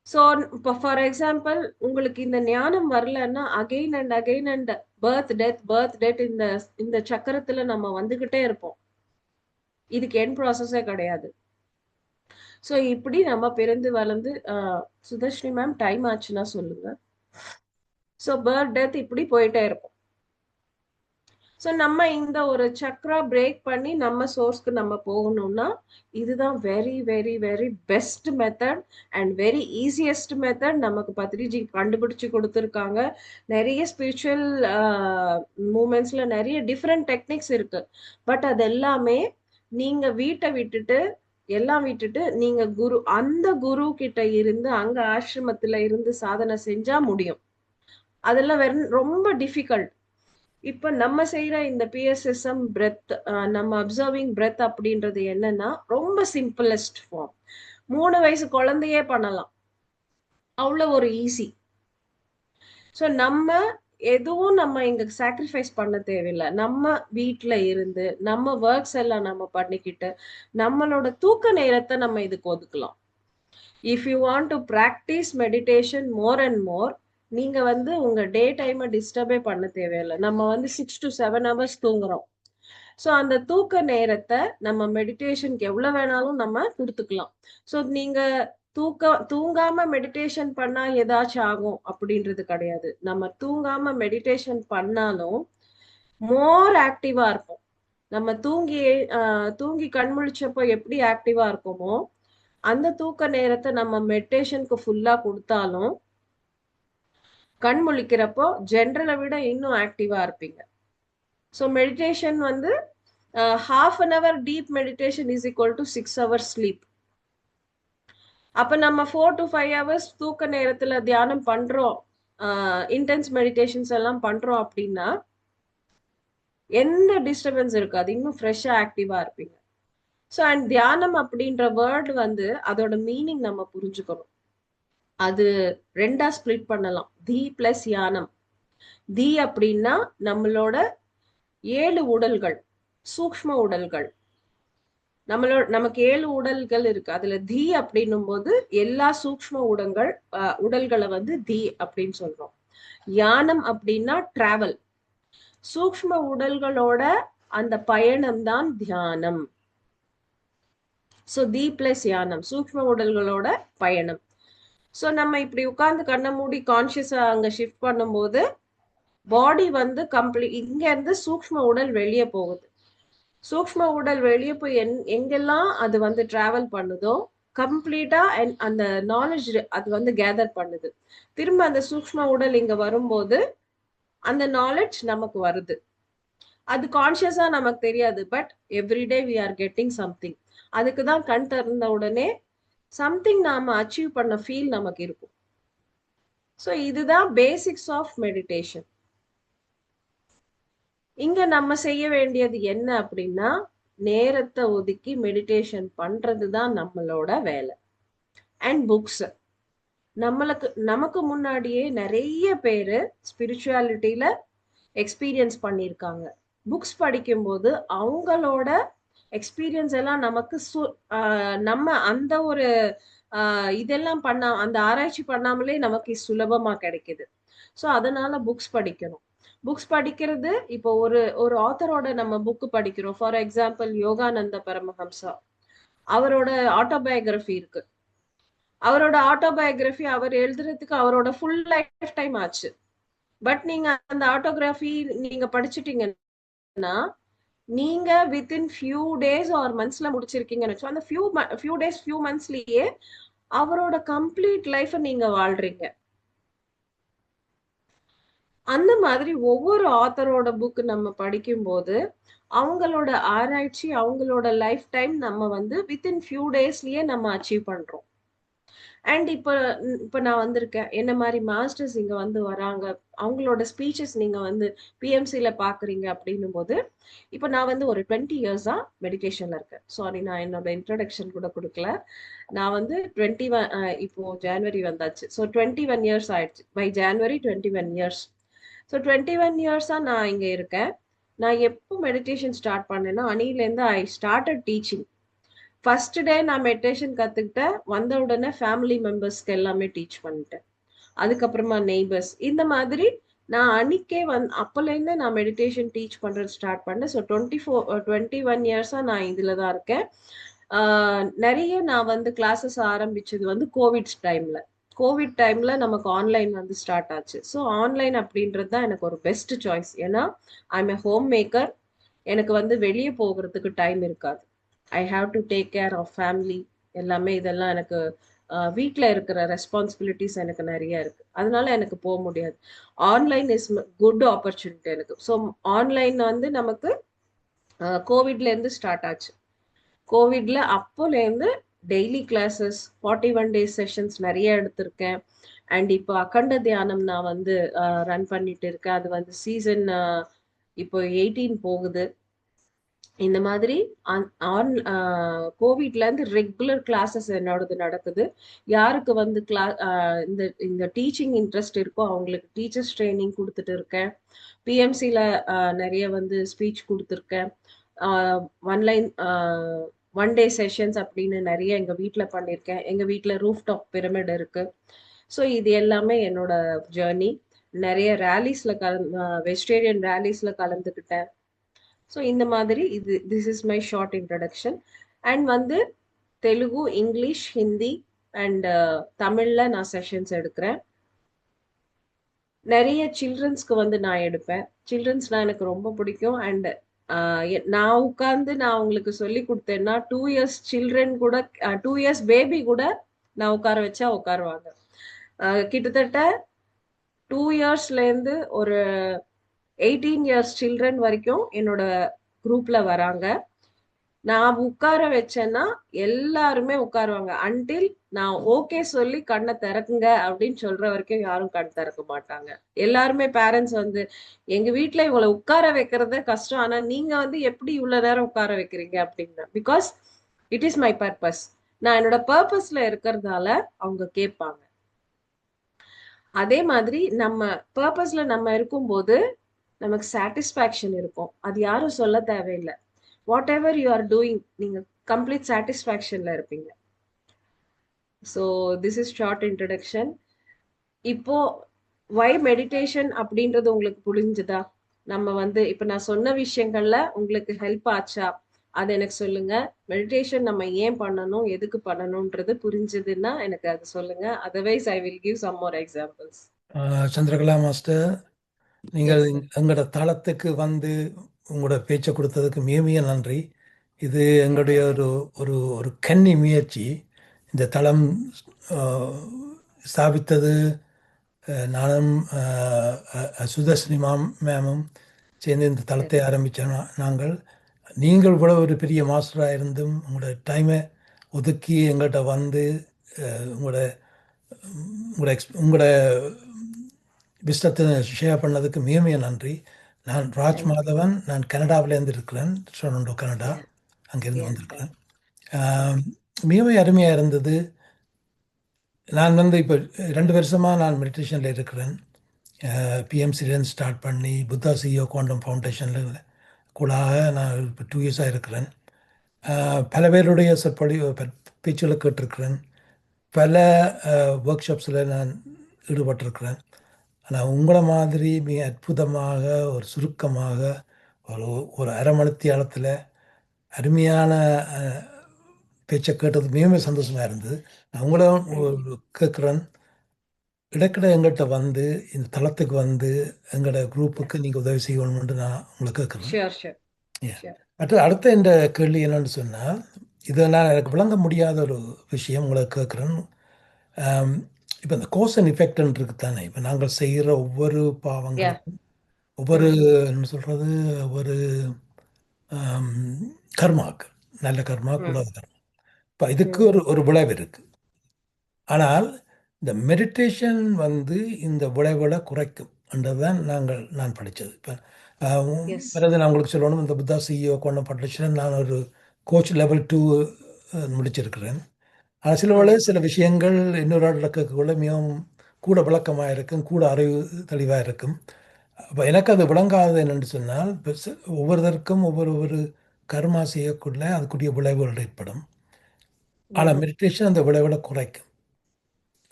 So இப்போ ஃபார் எக்ஸாம்பிள் உங்களுக்கு இந்த ஞானம் வரலன்னா அகெயின் அண்ட் பர்த் டெத் இந்த இந்த சக்கரத்துல நம்ம வந்துகிட்டே இருப்போம். இதுக்கு என் ப்ராசஸே கிடையாது. ஸோ இப்படி நம்ம பிறந்து வளர்ந்து சுதர்ஷினி மேம் டைம் ஆச்சுன்னா சொல்லுங்க. ஸோ பர்த் டெத் இப்படி போயிட்டே இருக்கும். ஸோ நம்ம இந்த ஒரு சக்ரா பிரேக் பண்ணி நம்ம சோர்ஸ்க்கு நம்ம போகணும்னா இதுதான் very very very best method and very easiest method நமக்கு பத்ரிஜி கண்டுபிடிச்சு கொடுத்துருக்காங்க. நிறைய ஸ்பிரிச்சுவல் மூமெண்ட்ஸ்ல நிறைய டிஃப்ரெண்ட் டெக்னிக்ஸ் இருக்கு. பட் அது எல்லாமே நீங்க வீட்டை விட்டுட்டு எல்லாம் விட்டுட்டு நீங்க அந்த குரு கிட்ட இருந்து அங்க ஆசிரமத்துல இருந்து சாதனை செஞ்சா முடியும். அதெல்லாம் ரொம்ப டிஃபிகல்ட். இப்ப நம்ம செய்யற இந்த பிஎஸ்எஸ்எம் பிரெத், நம்ம அப்சர்விங் பிரெத் அப்படின்றது என்னன்னா ரொம்ப சிம்பிளஸ்ட் ஃபார்ம். 3 வயசு குழந்தையே பண்ணலாம், அவ்வளவு ஒரு ஈஸி. ஸோ நம்ம எதுவும் நம்ம இங்க சாக்ரிஃபைஸ் பண்ண தேவையில்லை. நம்ம வீட்டுல இருந்து நம்ம ஒர்க்ஸ் எல்லாம் நம்ம பண்ணிக்கிட்டு நம்மளோட தூக்க நேரத்தை நம்ம இதுக்கு ஒதுக்கலாம். If you want to practise meditation more and more, நீங்க வந்து உங்க டே டைமை டிஸ்டர்பே பண்ண தேவையில்லை. நம்ம வந்து 6 to 7 hours தூங்குறோம். ஸோ அந்த தூக்க நேரத்தை நம்ம மெடிடேஷனுக்கு எவ்வளவு வேணாலும் நம்ம கொடுத்துக்கலாம். ஸோ நீங்க தூங்காம மெடிடேஷன் பண்ணா ஏதாச்சும் ஆகும் அப்படின்றது கிடையாது. நம்ம தூங்காம மெடிடேஷன் பண்ணாலும் மோர் ஆக்டிவா இருப்போம். நம்ம தூங்கி கண் முழிச்சப்போ எப்படி ஆக்டிவா இருக்குமோ, அந்த தூக்க நேரத்தை நம்ம மெடிடேஷனுக்கு ஃபுல்லா கொடுத்தாலும் கண் முழிக்கிறப்போ ஜென்ரலை விட இன்னும் ஆக்டிவா இருப்பீங்க. ஸோ மெடிடேஷன் வந்து half an hour deep meditation is equal to 6 hours sleep. அப்ப நம்ம 4 to 5 hours தூக்க நேரத்துல தியானம் பண்றோம், இன்டென்ஸ் மெடிடேஷன்ஸ் எல்லாம் பண்றோம் அப்படின்னா எந்த டிஸ்டர்பன்ஸ் இருக்காது, இன்னும் ஃப்ரெஷ்ஷா ஆக்டிவா இருப்பீங்க. ஸோ அண்ட் தியானம் அப்படின்ற வேர்டு வந்து அதோட மீனிங் நம்ம புரிஞ்சுக்கணும். அது ரெண்டா ஸ்பிளிட் பண்ணலாம், தி பிளஸ் யானம். தி அப்படின்னா நம்மளோட 7 உடல்கள், சூக்ஷ்ம உடல்கள். நமக்கு 7 உடல்கள் இருக்கு. அதுல தி அப்படின்னும் போது எல்லா சூக்ஷ்ம உடல்களை வந்து தி அப்படின்னு சொல்றோம். யானம் அப்படின்னா டிராவல், சூக்ஷ்ம உடல்களோட அந்த பயணம் தான் தியானம். சோ தி பிளஸ் யானம், சூக்ஷ்ம உடல்களோட பயணம். சோ நம்ம இப்படி உட்கார்ந்து கண்ணை மூடி கான்சியஸா அங்க ஷிஃப்ட் பண்ணும்போது பாடி வந்து இங்க இருந்து சூக்ஷ்ம உடல் வெளியே போகுது. சூக்ஷ்ம உடல் வெளியே போய் எங்கெல்லாம் அது வந்து டிராவல் பண்ணுதோ கம்ப்ளீட்டா அந்த நாலேஜ் அது வந்து கேதர் பண்ணுது. திரும்ப அந்த சூக்ஷ்ம உடல் இங்க வரும்போது அந்த நாலேஜ் நமக்கு வருது. அது கான்சியஸா நமக்கு தெரியாது, but everyday we are getting something. அதுக்குதான் கண் திறந்த உடனே சம்திங் நாம அச்சீவ் பண்ண ஃபீல் நமக்கு இருக்கும். ஸோ இதுதான் பேசிக்ஸ் ஆஃப் மெடிடேஷன். இங்க நம்ம செய்ய வேண்டியது என்ன அப்படின்னா, நேரத்தை ஒதுக்கி மெடிடேஷன் பண்றதுதான் நம்மளோட வேலை. அண்ட் புக்ஸ், நமக்கு முன்னாடியே நிறைய பேரு ஸ்பிரிச்சுவாலிட்டியில எக்ஸ்பீரியன்ஸ் பண்ணியிருக்காங்க. புக்ஸ் படிக்கும்போது அவங்களோட எக்ஸ்பீரியன்ஸ் எல்லாம் நமக்கு நம்ம அந்த ஒரு இதெல்லாம் அந்த ஆராய்ச்சி பண்ணாமலே நமக்கு சுலபமா கிடைக்குது. ஸோ அதனால புக்ஸ் படிக்கணும். புக்ஸ் படிக்கிறது, இப்போ ஒரு ஆத்தரோட நம்ம புக்கு படிக்கிறோம். ஃபார் எக்ஸாம்பிள் யோகானந்த பரமஹம்சா, அவரோட ஆட்டோபயோகிராஃபி இருக்கு. அவரோட ஆட்டோபயோகிராஃபி அவர் எழுதுறதுக்கு அவரோட ஃபுல் லைஃப் டைம் ஆச்சு. பட் நீங்க அந்த ஆட்டோகிராஃபி நீங்க படிச்சுட்டீங்கன்னா நீங்க வித்தின் ஃபியூ டேஸ் ஆர் மந்த்ஸ்ல முடிச்சிருக்கீங்கன்னு. அந்த ஃபியூ டேஸ் ஃபியூ மந்த்ஸ்லயே அவரோட கம்ப்ளீட் லைஃப் நீங்க வாழ்றீங்க. அந்த மாதிரி ஒவ்வொரு ஆத்தரோட புக் நம்ம படிக்கும் போது அவங்களோட ஆராய்ச்சி, அவங்களோட லைஃப் டைம் நம்ம வந்து வித்தின் ஃபியூ டேஸ்லயே நம்ம அச்சீவ் பண்றோம். அண்ட் இப்ப நான் வந்திருக்கேன், என்ன மாதிரி மாஸ்டர்ஸ் இங்க வந்து வராங்க, அவங்களோட ஸ்பீச்சஸ் நீங்க வந்து பிஎம்சில பாக்குறீங்க அப்படின்னும் போது, இப்ப நான் வந்து ஒரு 20 இயர்ஸா மெடிடேஷன்ல இருக்கேன். சாரி, நான் என்னோட இன்ட்ரோடக்ஷன் கூட கொடுக்கல. நான் வந்து 21 இப்போ ஜான்வரி வந்தாச்சு. ஸோ 21 இயர்ஸ் ஆயிடுச்சு. By January 21 years. ஸோ 21 இயர்ஸா நான் இங்க இருக்கேன். நான் எப்போ மெடிடேஷன் ஸ்டார்ட் பண்ணேன்னா அன்னிலேருந்து I started teaching. First day நான் மெடிடேஷன் கத்துக்கிட்டேன். வந்த உடனே ஃபேமிலி மெம்பர்ஸ்க்கு எல்லாமே டீச் பண்ணிட்டேன். அதுக்கப்புறமா நெய்பர்ஸ், இந்த மாதிரி நான் அன்னைக்கே அப்பலேருந்து நான் மெடிடேஷன் டீச் பண்றது ஸ்டார்ட் பண்ணேன். ஸோ 21 இயர்ஸா நான் இதுல தான் இருக்கேன். நிறைய நான் வந்து கிளாஸஸ் ஆரம்பிச்சது வந்து கோவிட் டைம்ல நமக்கு ஆன்லைன் வந்து ஸ்டார்ட் ஆச்சு. ஸோ ஆன்லைன் அப்படின்றது தான் எனக்கு ஒரு பெஸ்ட் சாய்ஸ். ஏன்னா I am a home maker. எனக்கு வந்து வெளியே போகிறதுக்கு டைம் இருக்காது. I have to take care of family எல்லாமே. இதெல்லாம் எனக்கு வீட்டில் இருக்கிற ரெஸ்பான்சிபிலிட்டிஸ் எனக்கு நிறைய இருக்கு. அதனால எனக்கு போக முடியாது. ஆன்லைன் இஸ் குட் ஆப்பர்ச்சுனிட்டி எனக்கு. ஸோ ஆன்லைன் வந்து நமக்கு கோவிட்ல இருந்து ஸ்டார்ட் ஆச்சு. கோவிட்ல அப்போலேருந்து டெய்லி கிளாஸஸ் 41 டேஸ் செஷன்ஸ் நிறைய எடுத்திருக்கேன். அண்ட் இப்போ அகண்ட தியானம் நான் வந்து ரன் பண்ணிட்டு இருக்கேன். அது வந்து சீசன் இப்போ 18 போகுது. இந்த மாதிரி கோவிட்ல இருந்து ரெகுலர் கிளாஸஸ் என்னோடது நடக்குது. யாருக்கு வந்து இந்த டீச்சிங் இன்ட்ரெஸ்ட் இருக்கோ அவங்களுக்கு டீச்சர்ஸ் ட்ரைனிங் கொடுத்துட்டு இருக்கேன். பிஎம்சில நிறைய வந்து ஸ்பீச் கொடுத்துருக்கேன். ஒன் டே செஷன்ஸ் அப்படின்னு நிறைய எங்க வீட்டுல பண்ணியிருக்கேன். எங்க வீட்டுல ரூஃப் டாப் பிரமிட் இருக்கு. ஸோ இது எல்லாமே என்னோட ஜேர்னி. நிறைய ரேலிஸ்ல வெஜிடேரியன் ரேலிஸ்ல கலந்துக்கிட்டேன். ஸோ இந்த மாதிரி this is my short introduction. And வந்து தெலுங்கு, இங்கிலீஷ், ஹிந்தி, அண்ட் தமிழ்ல நான் செஷன்ஸ் எடுக்கிறேன். நிறைய சில்ட்ரன்ஸ்க்கு வந்து நான் எடுப்பேன். சில்ட்ரன்ஸ்னா எனக்கு ரொம்ப பிடிக்கும். அண்ட் நான் உட்கார்ந்து நான் உங்களுக்கு சொல்லி கொடுத்தேன்னா 2 இயர்ஸ் சில்ட்ரன் கூட 2 இயர்ஸ் பேபி கூட நான் உட்கார வச்சா உட்காருவாங்க. கிட்டத்தட்ட 2 இயர்ஸ்ல இருந்து ஒரு 18 இயர்ஸ் சில்ட்ரன் வரைக்கும் என்னோட குரூப்ல வராங்க. நான் உட்கார வச்சேன்னா எல்லாருமே உட்காருவாங்க. அன்டில் நான் ஓகே சொல்லி கண்ணை திறக்குங்க அப்படின்னு சொல்ற வரைக்கும் யாரும் கண் திறக்க மாட்டாங்க. எல்லாருமே பேரண்ட்ஸ் வந்து எங்க வீட்டுல இவங்களை உட்கார வைக்கிறத கஷ்டம், ஆனா நீங்க வந்து எப்படி இவ்வளவு நேரம் உட்கார வைக்கிறீங்க அப்படின்னா, because it is my purpose. நான் என்னோட பர்பஸ்ல இருக்கிறதால அவங்க கேட்பாங்க. அதே மாதிரி நம்ம பர்பஸ்ல நம்ம இருக்கும்போது நமக்கு சாட்டிஸ்ஃபேக்ஷன் இருக்கும். அது யாரும் சொல்ல தேவையில்லை. What ever you are doing, நீங்க கம்ப்ளீட் சாட்டிஸ்ஃபேக்ஷன்ல இருப்பீங்க. So this is short introduction. இப்போ வை மெடிடேஷன் அப்படின்றது உங்களுக்கு புரிஞ்சுதா? நம்ம வந்து இப்ப நான் சொன்ன விஷயங்கள்ல உங்களுக்கு ஹெல்ப் ஆச்சா? அது எனக்கு சொல்லுங்க. மெடிடேஷன் நம்ம ஏன் பண்ணணும், எதுக்கு பண்ணணும்ன்றது புரிஞ்சதுன்னா எனக்கு அது சொல்லுங்க. Otherwise I will give some more examples. Chandrakala master, நீங்கள் எஸ் சார். எங்களோட தளத்துக்கு வந்து உங்களோட பேச்சை கொடுத்ததுக்கு மிக மிக நன்றி. இது எங்களுடைய ஒரு ஒரு ஒரு கன்னி முயற்சி. இந்த தளம் ஸ்தாபித்தது நானும் சுதர்ஷினி மேமும் சேர்ந்து இந்த தளத்தை ஆரம்பித்த நாங்கள். நீங்கள் கூட ஒரு பெரிய மாஸ்டராக இருந்தும் உங்களோட டைமை ஒதுக்கி எங்கள்கிட்ட வந்து உங்களோட உங்களோட விஸ்டத்தை ஷேர் பண்ணதுக்கு மிக மிக நன்றி. நான் ராஜ் மாதவன், நான் கனடாவிலேருந்து இருக்கிறேன், டொரண்டோ கனடா, அங்கேருந்து வந்திருக்கிறேன். மிகவும் அருமையாக இருந்தது. நான் வந்து இப்போ 2 வருஷமாக நான் மெடிடேஷனில் இருக்கிறேன். பிஎம்சிலேருந்து ஸ்டார்ட் பண்ணி புத்தா சிஇஓ குவாண்டம் ஃபவுண்டேஷனில் கூடாக நான் இப்போ 2 இயர்ஸாக இருக்கிறேன். பல பேருடைய பேச்சுகளை கேட்டிருக்கிறேன். பல ஒர்க் ஷாப்ஸில் நான் ஈடுபட்டிருக்கிறேன். ஆனால் உங்களை மாதிரி மிக அற்புதமாக ஒரு சுருக்கமாக ஒரு அரை மணித்தியாலத்தில் அருமையான பேச்சை கேட்டது மிகவும் சந்தோஷமாக இருந்தது. நான் உங்களை கேட்குறேன், இடக்கிட எங்கிட்ட வந்து இந்த தளத்துக்கு வந்து எங்களோட குரூப்புக்கு நீங்கள் உதவி செய்யணும்னு நான் உங்களை கேட்குறேன். அடுத்த இந்த கேள்வி என்னன்னு சொன்னால், இதை நான் எனக்கு விளங்க முடியாத ஒரு விஷயம் உங்களை கேட்குறேன். இப்போ இந்த கோஸ் அண்ட் எஃபெக்ட்னு இருக்கு தானே, இப்போ நாங்கள் செய்கிற ஒவ்வொரு பாவங்களுக்கும் ஒவ்வொரு என்ன சொல்கிறது, ஒரு கர்மாக்கு, நல்ல கர்மா கூடாத கர்மா, இப்போ இதுக்கு ஒரு விளைவு இருக்குது. ஆனால் இந்த மெடிடேஷன் வந்து இந்த விளைவுகளை குறைக்கும் என்றதான் நான் படித்தது. இப்போ பிறகு நான் உங்களுக்கு சொல்லணும், இந்த புத்தா சிஇஓ குவாண்டம் ஃபவுண்டேஷன் நான் ஒரு கோச் லெவல் 2 முடிச்சிருக்கிறேன். ஆனால் சில விஷயங்கள் இன்னொரு கேட்கக்குள்ள மிகவும் கூட விளக்கமாக இருக்கும், கூட அறிவு தெளிவாக இருக்கும். அப்போ எனக்கு அது விளங்காது என்னென்னு சொன்னால், ஒவ்வொருத்தருக்கும் ஒவ்வொரு கர்மா செய்யக்குள்ள அதுக்குரிய விளைவுகள் ஏற்படும். ஆனால் மெடிடேஷன் அந்த விளைவுகளை குறைக்கும்.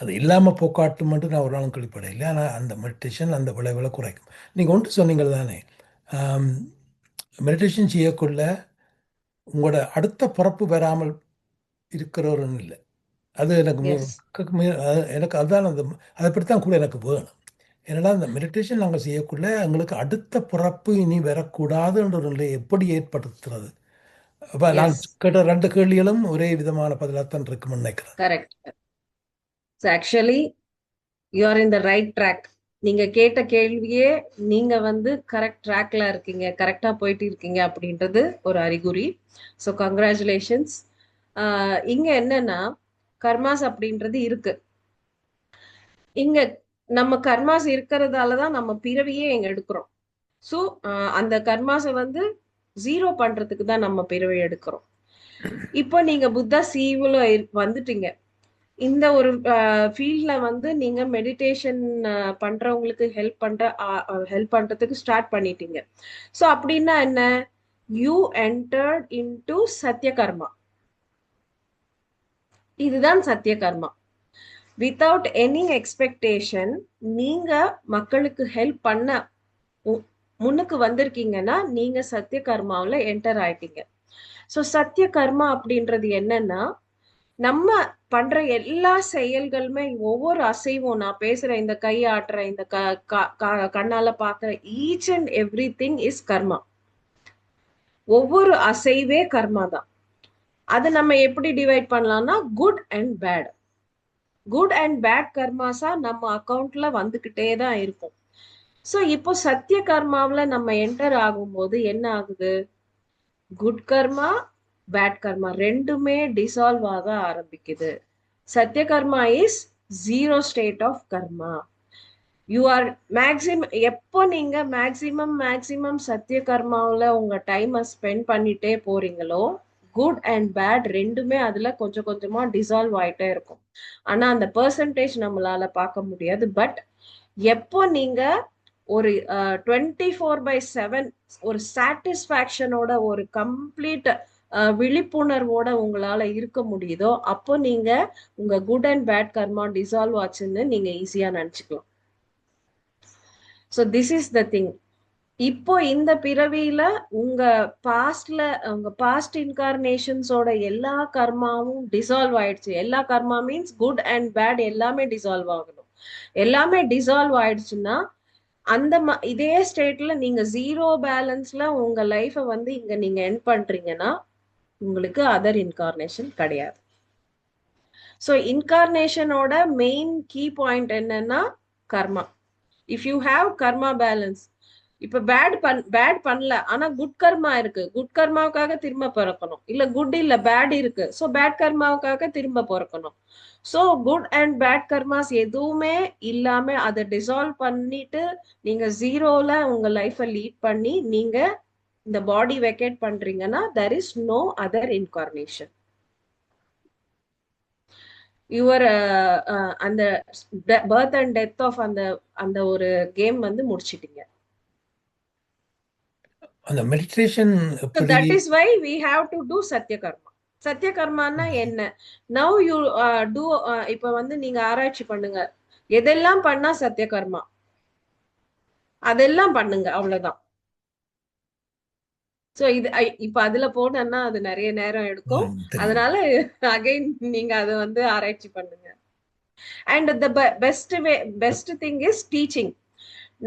அது இல்லாமல் போக்காட்டும் மட்டும் நான் ஒரு நாளும் கழிப்படையில்லை. ஆனால் அந்த மெடிடேஷன் அந்த விளைவுகளை குறைக்கும். நீங்கள் ஒன்று சொன்னீங்கள் தானே, மெடிடேஷன் செய்யக்குள்ள உங்களோட அடுத்த பிறப்பு வராமல் இருக்கிறவருன்னு இல்லை. அது எனக்கு அதுதான் அதை பற்றி தான் கூட எனக்கு வேணும். ஏன்னா அந்த மெடிடேஷன் நாங்கள் செய்யக்குள்ள எங்களுக்கு அடுத்த பிறப்பு இனி வரக்கூடாதுன்ற ஒரு நிலையை எப்படி ஏற்படுத்துறது? அப்போ நான் கேட்ட 2 கேள்விகளும் ஒரே விதமான பதிலாகத்தான் இருக்குன்னு நினைக்கிறேன். Correct. Actually you are in the right track. நீங்க கேட்ட கேள்வியே நீங்க வந்து கரெக்ட் ட்ராக்ல இருக்கீங்க, கரெக்டா போயிட்டு இருக்கீங்க அப்படின்றது ஒரு அறிகுறி. So congratulations. இங்க என்னன்னா கர்மாஸ் அப்படின்றது இருக்கு. இங்க நம்ம கர்மாஸ் இருக்கிறதாலதான் நம்ம பிறவியே எங்க எடுக்கிறோம். ஸோ அந்த கர்மாஸை வந்து 0 பண்றதுக்கு தான் நம்ம பிறவி எடுக்கிறோம். இப்போ நீங்க புத்தா சீவுல வந்துட்டீங்க. இந்த ஒரு ஃபீல்ட்ல வந்து நீங்க மெடிடேஷன் பண்றவங்களுக்கு ஹெல்ப் பண்றதுக்கு ஸ்டார்ட் பண்ணிட்டீங்க. ஸோ அப்படின்னா என்ன, யூ என்டர்ட் இன்டு சத்திய கர்மா. இதுதான் சத்திய கர்மா. வித்தவுட் எனி எக்ஸ்பெக்டேஷன் நீங்க மக்களுக்கு ஹெல்ப் பண்ண முன்னுக்கு வந்திருக்கீங்கன்னா நீங்க சத்திய கர்மாவில் என்டர் ஆயிட்டீங்க. ஸோ சத்திய கர்மா அப்படின்றது என்னன்னா, நம்ம பண்ற எல்லா செயல்களுமே, ஒவ்வொரு அசைவும், நான் பேசுற இந்த கை ஆட்டுற, இந்த கண்ணால பாக்குற each and every thing is karma. ஒவ்வொரு அசைவே கர்மா தான். அது நம்ம எப்படி டிவைட் பண்ணலாம்னா, good and bad. Good and bad கர்மாஸா நம்ம அக்கவுண்ட்ல வந்துகிட்டே தான் இருக்கும். சோ இப்போ சத்திய கர்மாவுல நம்ம என்டர் ஆகும்போது என்ன ஆகுது? குட் கர்மா, பேட் கர்மா ரெண்டுமே டிசால்வ் ஆக ஆரம்பிக்குது. சத்திய karma is zero state of karma. You are maximum, எப்போ நீங்க மேக்சிமம் சத்திய கர்மாவுல உங்க டைமை ஸ்பெண்ட் பண்ணிட்டே போறீங்களோ, குட் அண்ட் பேட் ரெண்டுமே அதுல கொஞ்சம் கொஞ்சமா டிசால்வ் ஆயிட்டே இருக்கும். ஆனா அந்த பெர்சன்டேஜ் நம்மளால பார்க்க முடியாது. பட் எப்போ நீங்க ஒரு 24/7 ஒரு சாட்டிஸ்ஃபேக்ஷனோட, ஒரு கம்ப்ளீட் விழிப்புணர்வோட உங்களால இருக்க முடியுதோ, அப்போ நீங்க உங்க good and bad karma dissolve ஆச்சுன்னு நீங்க ஈஸியா நினைச்சுக்கலாம். So this is the thing. இப்போ இந்த பிறவியில உங்க பாஸ்ட் இன்கார்னேஷன்ஸோட எல்லா கர்மாவும் டிசால்வ் ஆயிடுச்சு. எல்லா கர்மா மீன்ஸ் குட் அண்ட் பேட் எல்லாமே டிசால்வ் ஆகணும். எல்லாமே டிசால்வ் ஆயிடுச்சுன்னா அந்த இதே ஸ்டேட்ல நீங்க ஜீரோ பேலன்ஸ்ல உங்க லைஃப வந்து இங்க நீங்க எண்ட் பண்றீங்கன்னா உங்களுக்கு அதர் இன்கார்னேஷன் கிடையாது. ஸோ இன்கார்னேஷனோட மெயின் கீ பாயிண்ட் என்னன்னா கர்மா. If you have karma balance, இப்ப பேட் பண்ணல ஆனா குட் கர்மா இருக்கு, குட் கர்மாவுக்காக திரும்ப பிறக்கணும். இல்ல குட் இல்ல பேட் இருக்கு, சோ பேட் கர்மாவுக்காக திரும்ப பிறக்கணும். So good and bad karmas எதுவுமே இல்லாம அதை டிசால்வ் பண்ணிட்டு நீங்க ஜீரோல உங்க லைஃப லீட் பண்ணி நீங்க இந்த பாடி வெக்கேட் பண்றீங்கன்னா there is no other incarnation. Your அந்த பர்த் அண்ட் டெத் ஆஃப் அந்த அந்த ஒரு கேம் வந்து முடிச்சிட்டீங்க. அந்த மெடிடேஷன் So எப்படி? that is why we have to do சத்திய கர்மா. சத்திய கர்மான்னா என்ன? Now you do. இப்ப வந்து நீங்க ஆராய்ச்சி பண்ணுங்க, எதெல்லாம் பண்ணா சத்திய கர்மா அதெல்லாம் பண்ணுங்க, அவ்வளவுதான். சோ இது இப்ப அதுல போனோம்னா அது நிறைய நேரம் எடுக்கும். தெரியும். அதனால அகைன் நீங்க அதை வந்து ஆராய்ச்சி பண்ணுங்க. And the best thing is teaching.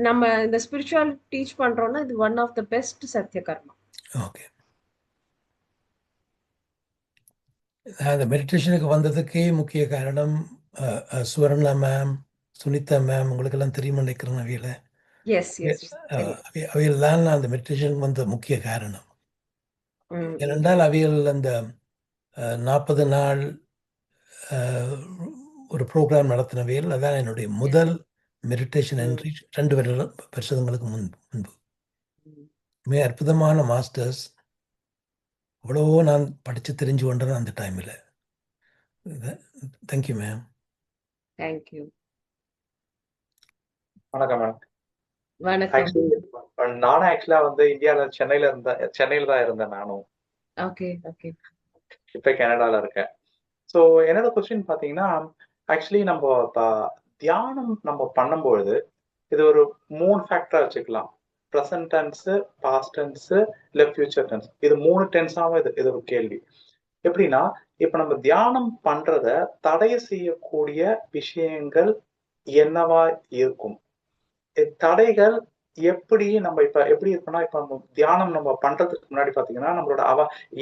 நம்ம இந்த ஸ்பிரிச்சுவல் டீச் பண்றோம்னா இது one of the best Sathya karma. Okay. அந்த மெடிடேஷனுக்கு வந்ததுக்கே முக்கிய காரணம் சுவர்ணா மேம், சுனிதா மேம், உங்களுக்கு எல்லாம் தெரியுமா நினைக்கிறேன். அவையில எஸ் எஸ். அவையில் தான் அந்த மெடிடேஷனுக்கு வந்த முக்கிய காரணம். ஏனென்றால் அவையில் அந்த 40 நாள் ஒரு ப்ரோக்ராம் நடத்தினவையில் அதான் என்னுடைய முதல் மெடிடேஷன் என்ட்ரி 2 வருஷங்களுக்கு முன்பு. மிக அற்புதமான மாஸ்டர்ஸ். அவ்வளவோ நான் படித்து தெரிஞ்சு கொண்டேன் அந்த டைமில். Thank you ma'am. தேங்க்யூ. வணக்கம் மேம். வணக்கம். நானும் ஆக்சுவலா வந்து இந்தியால சென்னையில தான் இருந்தேன் நானும். Okay okay. இப்ப கனடால இருக்கேன். ஸோ என்னோட கொஸ்டின் பாத்தீங்கன்னா, ஆக்சுவலி நம்ம தியானம் நம்ம பண்ணும்பொழுது இது ஒரு 3 ஃபேக்டரா வச்சுக்கலாம். ப்ரெசன்ட் டென்ஸ், பாஸ்ட் டென்ஸ், இல்ல ஃபியூச்சர் டென்ஸ். இது 3 டென்ஸாவும் இது ஒரு கேள்வி. எப்படின்னா, இப்ப நம்ம தியானம் பண்றத தடை செய்யக்கூடிய விஷயங்கள் என்னவா இருக்கும்? தடைகள் எப்படி நம்ம எப்படி இருக்குன்னா, இப்ப தியானம் நம்ம பண்றதுக்கு முன்னாடி பாத்தீங்கன்னா நம்மளோட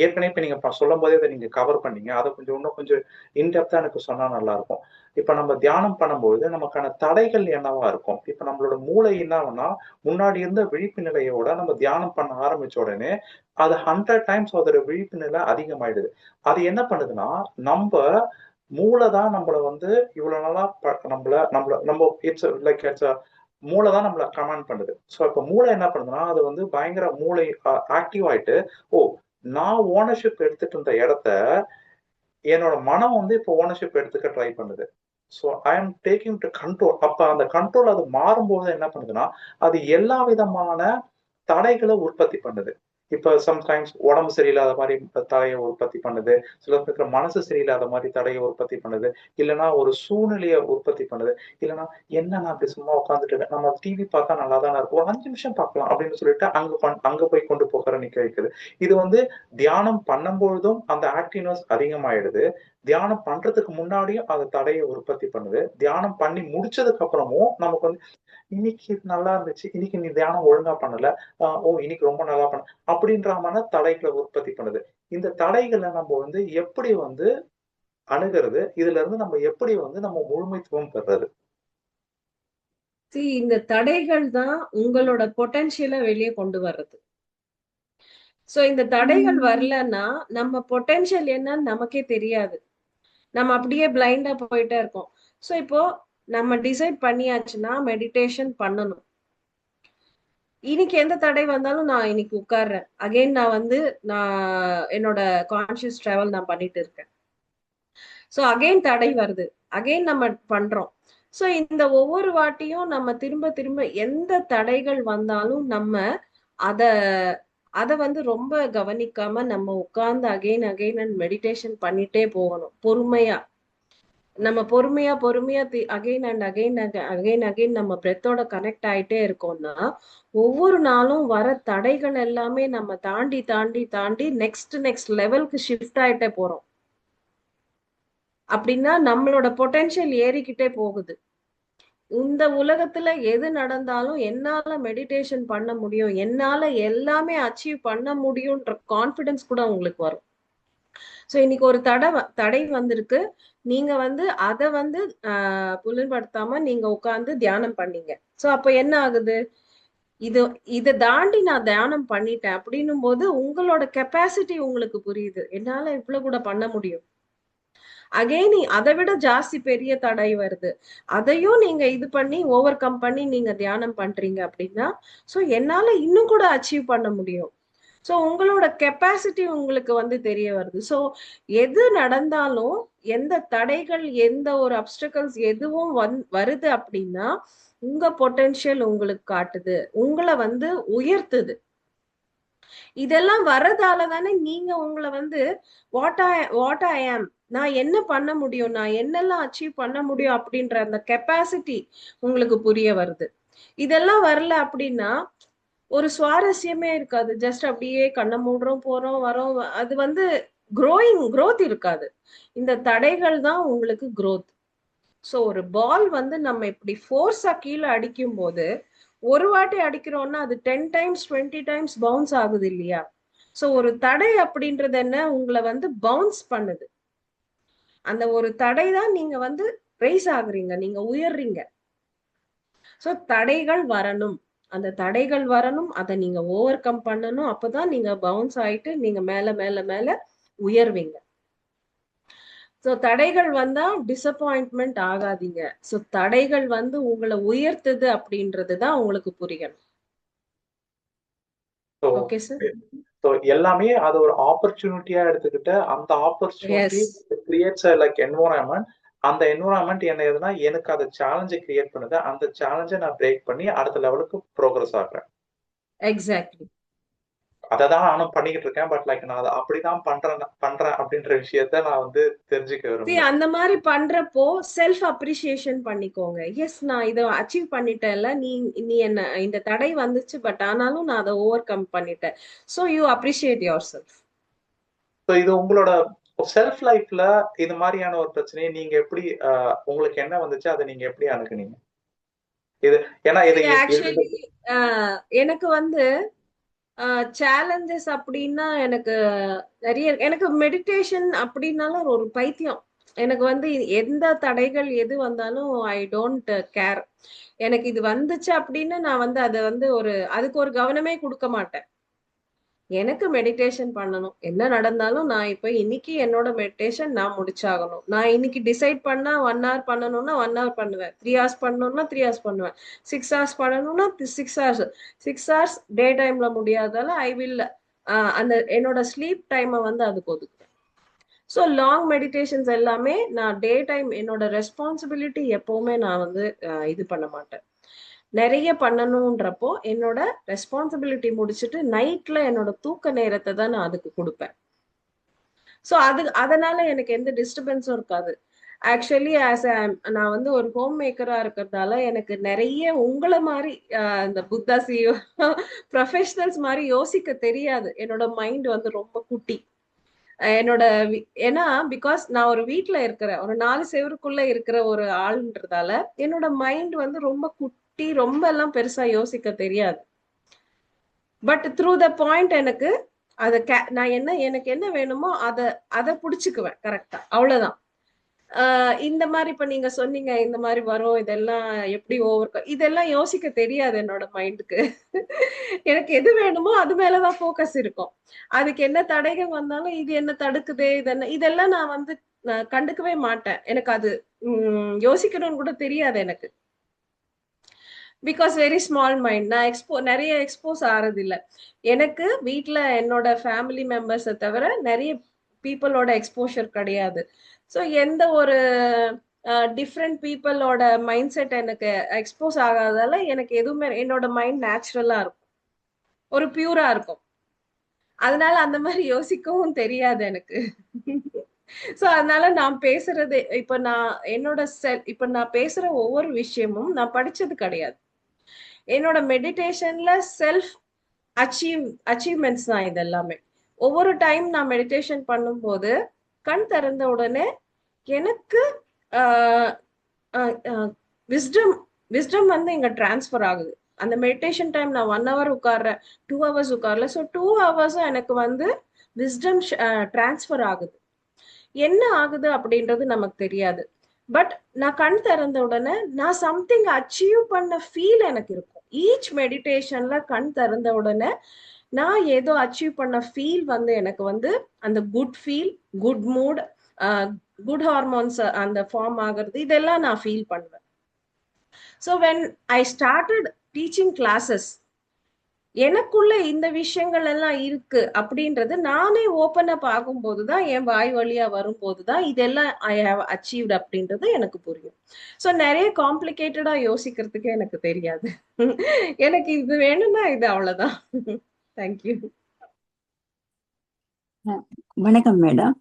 ஏற்கனவே இப்ப நீங்க சொல்லும் போதே அதை நீங்க கவர் பண்ணீங்க. அதை இன்னும் கொஞ்சம் இன்டெப்தா எனக்கு சொன்னா நல்லா இருக்கும். இப்ப நம்ம தியானம் பண்ணும்போது நமக்கான தடைகள் என்னவா இருக்கும்? இப்ப நம்மளோட மூளை என்னன்னா, முன்னாடி இருந்த விழிப்பு நிலையோட நம்ம தியானம் பண்ண ஆரம்பிச்ச உடனே அது 100 டைம்ஸ் அதோட விழிப்பு நிலை அதிகமாயிடுது. அது என்ன பண்ணுதுன்னா, நம்ம மூளை தான் நம்மள வந்து இவ்வளவு நாளா நம்ம இட்ஸ் மூளை தான் நம்மள கமாண்ட் பண்ணுது. சோ இப்ப மூளை என்ன பண்ணுதுன்னா, அது வந்து பயங்கர மூளை ஆக்டிவ் ஆயிட்டு, நான் ஓனர்ஷிப் எடுத்துட்டு இருந்த இடத்த என்னோட மனம் வந்து இப்ப ஓனர்ஷிப் எடுத்துக்க ட்ரை பண்ணுது. So I am taking to control. அப்ப அந்த கண்ட்ரோல் அது மாறும்போது என்ன பண்ணுதுன்னா, அது எல்லா விதமான தடைகளை உற்பத்தி பண்ணுது. இப்ப சம்டைம்ஸ் உடம்பு சரியில்லாத மாதிரி தடையை உற்பத்தி பண்ணுது. சில பேருக்கு மனசு சரியில்லாத மாதிரி தடையை உற்பத்தி பண்ணுது. இல்லைன்னா ஒரு சூழ்நிலையை உற்பத்தி பண்ணுது. இல்லைன்னா என்ன நான் அப்படி சும்மா உட்காந்துட்டு இருக்கேன், நம்ம டிவி பார்த்தா நல்லா தானே இருக்கும், ஒரு 5 நிமிஷம் பார்க்கலாம் அப்படின்னு சொல்லிட்டு அங்க போய் கொண்டு போகிற நிக்க வைக்குது. இது வந்து தியானம் பண்ணும்பொழுதும் அந்த ஆக்டிவ்னஸ் அதிகமாயிடுது. தியானம் பண்றதுக்கு முன்னாடியும் அது தடையை உற்பத்தி பண்ணுது. தியானம் பண்ணி முடிச்சதுக்கு அப்புறமும் நமக்கு வந்து இன்னைக்கு இது நல்லா இருந்துச்சு, இன்னைக்கு நீ தியானம் ஒழுங்கா பண்ணல, இன்னைக்கு ரொம்ப நல்லா பண்ண அப்படின்ற மாதிரி தடைகளை உற்பத்தி பண்ணுது. இந்த தடைகளை நம்ம வந்து எப்படி வந்து அணுகிறது, இதுல இருந்து நம்ம எப்படி வந்து நம்ம முழுமைத்துவம் பெறுறது? இந்த தடைகள் தான் உங்களோட பொட்டன்ஷியலை வெளியே கொண்டு வர்றது. சோ இந்த தடைகள் வரலன்னா நம்ம பொட்டன்ஷியல் என்னன்னு நமக்கே தெரியாது. நம்ம அப்படியே பிளைண்டா போயிட்டே இருக்கோம். சோ இப்போ நம்ம டிசைட் பண்ணியாச்சுன்னா மெடிடேஷன் பண்ணணும். இன்னைக்கு எந்த தடை வந்தாலும் நான் இன்னைக்கு உட்கார்றேன். அகைன் நான் என்னோட கான்சியஸ் டிராவல் நான் பண்ணிட்டு இருக்கேன். சோ அகைன் தடை வருது, அகைன் நம்ம பண்றோம். சோ இந்த ஒவ்வொரு வாட்டியும் நம்ம திரும்ப திரும்ப எந்த தடைகள் வந்தாலும் நம்ம அத அத வந்து ரொம்ப கவனிக்காம நம்ம உட்கார்ந்து அகைன் அகைன் அண்ட் மெடிடேஷன் பண்ணிட்டே போகணும். பொறுமையா நம்ம பொறுமையா அகைன் அண்ட் அகைன் நம்ம பிரெத்தோட கனெக்ட் ஆயிட்டே இருக்கோம்னா ஒவ்வொரு நாளும் வர தடைகள் எல்லாமே நம்ம தாண்டி தாண்டி தாண்டி நெக்ஸ்ட் லெவலுக்கு ஷிஃப்ட் ஆயிட்டே போறோம். அப்படின்னா நம்மளோட பொட்டன்ஷியல் ஏறிக்கிட்டே போகுது. இந்த உலகத்துல எது நடந்தாலும் என்னால மெடிடேஷன் பண்ண முடியும், என்னால எல்லாமே அச்சீவ் பண்ண முடியும்ன்ற கான்பிடன்ஸ் கூட உங்களுக்கு வரும். சோ இன்னைக்கு ஒரு தடை வந்திருக்கு, நீங்க வந்து அதை வந்து புலன்படுத்தாம நீங்க உட்கார்ந்து தியானம் பண்ணீங்க. சோ அப்ப என்ன ஆகுது, இதை தாண்டி நான் தியானம் பண்ணிட்டேன் அப்படின்னும் போது உங்களோட கெப்பாசிட்டி உங்களுக்கு புரியுது, என்னால இவ்வளவு கூட பண்ண முடியும். அகைன் அதை விட ஜாஸ்தி பெரிய தடை வருது, அதையும் நீங்க இது பண்ணி ஓவர் கம் பண்ணி நீங்க தியானம் பண்றீங்க அப்படின்னா சோ என்னால இன்னும் கூட அச்சீவ் பண்ண முடியும். சோ உங்களோட கெப்பாசிட்டி உங்களுக்கு வந்து தெரிய வருது. சோ எது நடந்தாலும் எந்த தடைகள் எந்த ஒரு அப்டக்கிள்ஸ் எதுவும் வருது அப்படின்னா உங்க பொட்டன்ஷியல் உங்களுக்கு காட்டுது, உங்களை வந்து உயர்த்துது. இதெல்லாம் வர்றதால தானே நீங்க உங்களை வந்து வாட் ஐ ஆம், நான் என்ன பண்ண முடியும், நான் என்னெல்லாம் அச்சீவ் பண்ண முடியும் அப்படின்ற அந்த கெப்பாசிட்டி உங்களுக்கு புரிய வருது. இதெல்லாம் வரல அப்படின்னா ஒரு சுவாரஸ்யமே இருக்காது. ஜஸ்ட் அப்படியே கண்ணை மூடுறோம், போறோம், வரோம். அது வந்து growth இருக்காது. இந்த தடைகள் தான் உங்களுக்கு growth. சோ ஒரு பால் வந்து நம்ம இப்படி ஃபோர்ஸா கீழே அடிக்கும் போது ஒரு வாட்டி அடிக்கிறோம்னா அது 10 டைம்ஸ் 20 டைம்ஸ் பவுன்ஸ் ஆகுது இல்லையா? சோ ஒரு தடை அப்படின்றது என்ன, உங்களை வந்து பவுன்ஸ் பண்ணுது. அந்த ஒரு தடை தான் நீங்க வந்து ரைஸ் ஆகுறீங்க, நீங்க உயர்றீங்க. சோ தடைகள் வரணும், அந்த தடைகள் வரணும், அதை நீங்க ஓவர் கம் பண்ணணும். அப்பதான் நீங்க பவுன்ஸ் ஆயிட்டு நீங்க மேல மேல மேல உயர்வீங்க. சோ தடைகள் வந்தா டிசப்பாயின்ட்மெண்ட் ஆகாதீங்க. சோ தடைகள் வந்து உங்களை உயர்த்துது அப்படின்றதுதான் உங்களுக்கு புரியணும். Okay sir. ஸோ எல்லாமே அது ஒரு ஆப்பர்ச்சுனிட்டியா எடுத்துக்கிட்டு அந்த ஆப்பர்ச்சுனிட்டி கிரியேட்ஸ் லைக் என்வரான்மெண்ட். அந்த என்வரான்மெண்ட் என்ன எதுனா எனக்கு அதை சேலஞ்சை கிரியேட் பண்ணுது, அந்த சேலஞ்சை நான் பிரேக் பண்ணி அடுத்த லெவலுக்கு ப்ரோக்ரஸ் ஆகுறேன். எக்ஸாக்ட்லி. அததான் நானும் பண்ணிக்கிட்டு இருக்கேன். பட் லைக் நான் அதை அப்படிதான் பண்றேன் அப்படின்ற விஷயத்த நான் வந்து தெரிஞ்சுக்க விரும்புறேன். அந்த மாதிரி பண்றப்போ செல்ஃப் அப்ரிசியேஷன் பண்ணிக்கோங்க. எஸ், நான் இதை அச்சீவ் பண்ணிட்டேன்ல, நீ என்ன இந்த தடை வந்துச்சு, பட் ஆனாலும் நான் அதை ஓவர் கம் பண்ணிட்டேன். So you appreciate your self. So இது உங்களோட செல்ஃப் லைஃப்ல இது மாதிரியான ஒரு பிரச்சனையை நீங்க எப்படி உங்களுக்கு என்ன வந்துச்சு, அதை நீங்க எப்படி அணுகுனீங்க? இது ஏன்னா இது ஆக்சுவலி எனக்கு வந்து சேலஞ்சஸ் அப்படின்னா எனக்கு நிறைய, எனக்கு மெடிடேஷன் அப்படின்னாலும் ஒரு பைத்தியம். எனக்கு வந்து எந்த தடைகள் எது வந்தாலும் ஐ டோன்ட் கேர். எனக்கு இது வந்துச்சு அப்படின்னு நான் வந்து அதை வந்து அதுக்கு ஒரு கவனமே கொடுக்க மாட்டேன். எனக்கு மெடிடேஷன் பண்ணணும், என்ன நடந்தாலும் நான் இப்ப இன்னைக்கு என்னோட மெடிடேஷன் நான் முடிச்சாகணும். நான் இன்னைக்கு டிசைட் பண்ணா 1 hour பண்ணணும்னா 1 hour பண்ணுவேன், 3 hours பண்ணணும்னா 3 hours பண்ணுவேன், 6 hours பண்ணணும்னா 6 hours. 6 hours டே டைம்ல முடியாதால ஐ வில் அந்த என்னோட ஸ்லீப் டைமை வந்து அதுக்கு ஒதுக்குறேன். ஸோ லாங் மெடிடேஷன்ஸ் எல்லாமே நான் டே டைம் என்னோட ரெஸ்பான்சிபிலிட்டி எப்பவுமே நான் வந்து இது பண்ண மாட்டேன். நிறைய பண்ணணும்ன்றப்போ என்னோட ரெஸ்பான்சிபிலிட்டி முடிச்சுட்டு நைட்ல என்னோட தூக்க நேரத்தை தான் நான் அதுக்கு கொடுப்பேன். ஸோ அதனால எனக்கு எந்த டிஸ்டர்பன்ஸும் இருக்காது. ஆக்சுவலி நான் வந்து ஒரு ஹோம் மேக்கரா இருக்கிறதால எனக்கு நிறைய உங்களை மாதிரி இந்த புத்தா சிஓ ப்ரொஃபஷனல்ஸ் மாதிரி யோசிக்க தெரியாது. என்னோட மைண்ட் வந்து ரொம்ப குட்டி. என்னோட ஏன்னா பிகாஸ் நான் ஒரு வீட்டுல இருக்கிற ஒரு 4 செவருக்குள்ள இருக்கிற ஒரு ஆள்ன்றதால என்னோட மைண்ட் வந்து ரொம்ப குட்டி, ரொம்ப எல்லாம் பெருசா யோசிக்க தெரியாது. பட் த்ரூ த பாயிண்ட் எனக்கு நான் எனக்கு என்ன வேணுமோ அதை புடிச்சுக்குவேன் கரெக்டா, அவ்வளவுதான். இந்த மாதிரி இப்ப நீங்க சொன்னீங்க இந்த மாதிரி வரும், இதெல்லாம் எப்படி இதெல்லாம் யோசிக்க தெரியாது என்னோட மைண்டுக்கு. எனக்கு எது வேணுமோ அது மேலதான் போக்கஸ் இருக்கும். அதுக்கு என்ன தடைகள் வந்தாலும் இது என்ன தடுக்குதே, இதெல்லாம் நான் வந்து கண்டுக்கவே மாட்டேன். எனக்கு அது யோசிக்கணும்னு கூட தெரியாது எனக்கு. Because very small mind. நான் நிறைய எக்ஸ்போஸ் ஆறது இல்ல. எனக்கு வீட்டுல என்னோட ஃபேமிலி மெம்பர்ஸை தவிர நிறைய பீப்புளோட எக்ஸ்போஷர் கிடையாது. ஸோ எந்த ஒரு டிஃப்ரெண்ட் பீப்புளோட மைண்ட் செட் எனக்கு எக்ஸ்போஸ் ஆகாதால எனக்கு எதுவுமே என்னோட மைண்ட் நேச்சுரலா இருக்கும், ஒரு பியூரா இருக்கும். அதனால அந்த மாதிரி யோசிக்கவும் தெரியாது எனக்கு. சோ அதனால நான் பேசுறது இப்ப நான் பேசுற ஒவ்வொரு விஷயமும் நான் படிச்சது கிடையாது. என்னோட மெடிடேஷன்ல செல்ஃப் அச்சீவ்மெண்ட்ஸ் தான் இது எல்லாமே. ஒவ்வொரு டைம் நான் மெடிடேஷன் பண்ணும்போது கண் திறந்த உடனே எனக்கு விஸ்டம் வந்து இங்க டிரான்ஸ்ஃபர் ஆகுது. அந்த மெடிடேஷன் டைம் நான் 1 hour உட்கார்றேன், 2 hours உட்கார்ல. ஸோ 2 hours எனக்கு வந்து விஸ்டம் டிரான்ஸ்ஃபர் ஆகுது. என்ன ஆகுது அப்படின்றது நமக்கு தெரியாது. பட் நான் கண் திறந்த உடனே நான் சம்திங் அச்சீவ் பண்ண ஃபீல் எனக்கு இருக்கும். ஈச் மெடிடேஷன்ல கண் திறந்த உடனே நான் ஏதோ அச்சீவ் பண்ண ஃபீல் வந்து எனக்கு வந்து அந்த good feel, good mood, good hormones அந்த ஃபார்ம் ஆகுறது, இதெல்லாம் நான் ஃபீல் பண்ணுவேன். So when I started teaching classes, எனக்குள்ள இந்த விஷயங்கள் எல்லாம் இருக்கு அப்படின்றது நானே ஓப்பன் அப் ஆகும்போதுதான், என் வாய் வழியா வரும்போதுதான் இதெல்லாம் ஐ ஹாவ் அச்சீவ்ட் அப்படின்றது எனக்கு புரியும். ஸோ நிறைய காம்ப்ளிகேட்டடா யோசிக்கிறதுக்கு எனக்கு தெரியாது. எனக்கு இது வேணும்னா இது அவ்வளவுதான். தேங்க்யூ. வணக்கம் மேடம்.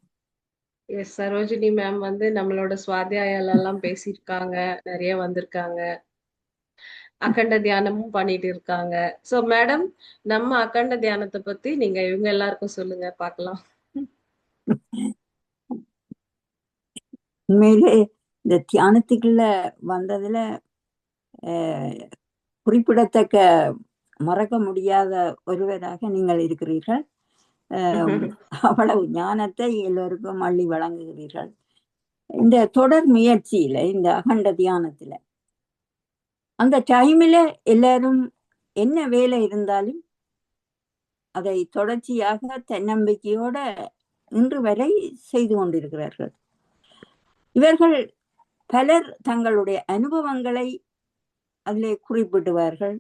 எஸ், சரோஜினி மேம் வந்து நம்மளோட சுவாத்தியாயம் பேசியிருக்காங்க, நிறைய வந்திருக்காங்க, அகண்ட தியானமும் பண்ணிட்டு இருக்காங்க. சோ மேடம், நம்ம அகண்ட தியானத்தை பத்தி நீங்க இவங்க எல்லாருக்கும் சொல்லுங்க பார்க்கலாம். உண்மையிலே இந்த தியானத்துக்குள்ள வந்ததுல குறிப்பிடத்தக்க மறக்க முடியாத ஒருவராக நீங்கள் இருக்கிறீர்கள். அவ்வளவு ஞானத்தை எல்லோருக்கும் அள்ளி வழங்குகிறீர்கள். இந்த தொடர் முயற்சியில, இந்த அகண்ட தியானத்துல அந்த டைம்ல எல்லாரும் என்ன வேலை இருந்தாலும் அதை தொடர்ச்சியாக தன்னம்பிக்கையோட இன்று வரை செய்து கொண்டிருக்கிறார்கள். இவர்கள் பலர் தங்களுடைய அனுபவங்களை அதிலே குறிப்பிடுவார்கள்.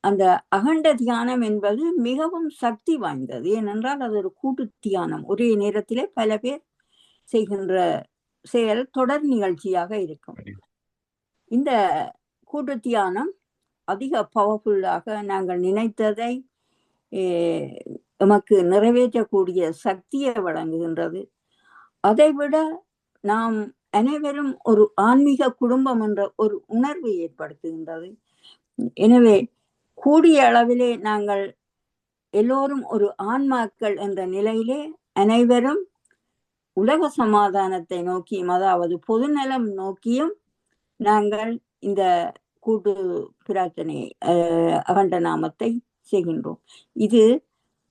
அந்த அகண்ட தியானம் என்பது மிகவும் சக்தி வாய்ந்தது. ஏனென்றால் அது ஒரு கூட்டு தியானம். ஒரே நேரத்திலே பல பேர் செய்கின்ற செயல் தொடர் நிகழ்ச்சியாக இருக்கும். இந்த கூட்டு தியானம் அதிக பவர்ஃபுல்லாக நாங்கள் நினைத்ததை நமக்கு நிறைவேற்றக்கூடிய சக்தியை வழங்குகின்றது. அதைவிட நாம் அனைவரும் ஒரு ஆன்மீக குடும்பம் என்ற ஒரு உணர்வை ஏற்படுத்துகின்றது. எனவே கூடிய அளவிலே நாங்கள் எல்லோரும் ஒரு ஆன்மாக்கள் என்ற நிலையிலே அனைவரும் உலக சமாதானத்தை நோக்கியும், அதாவது பொதுநலம் நோக்கியும் நாங்கள் இந்த கூட்டு பிரார்த்தனை அகண்ட நாமத்தை செய்கின்றோம். இது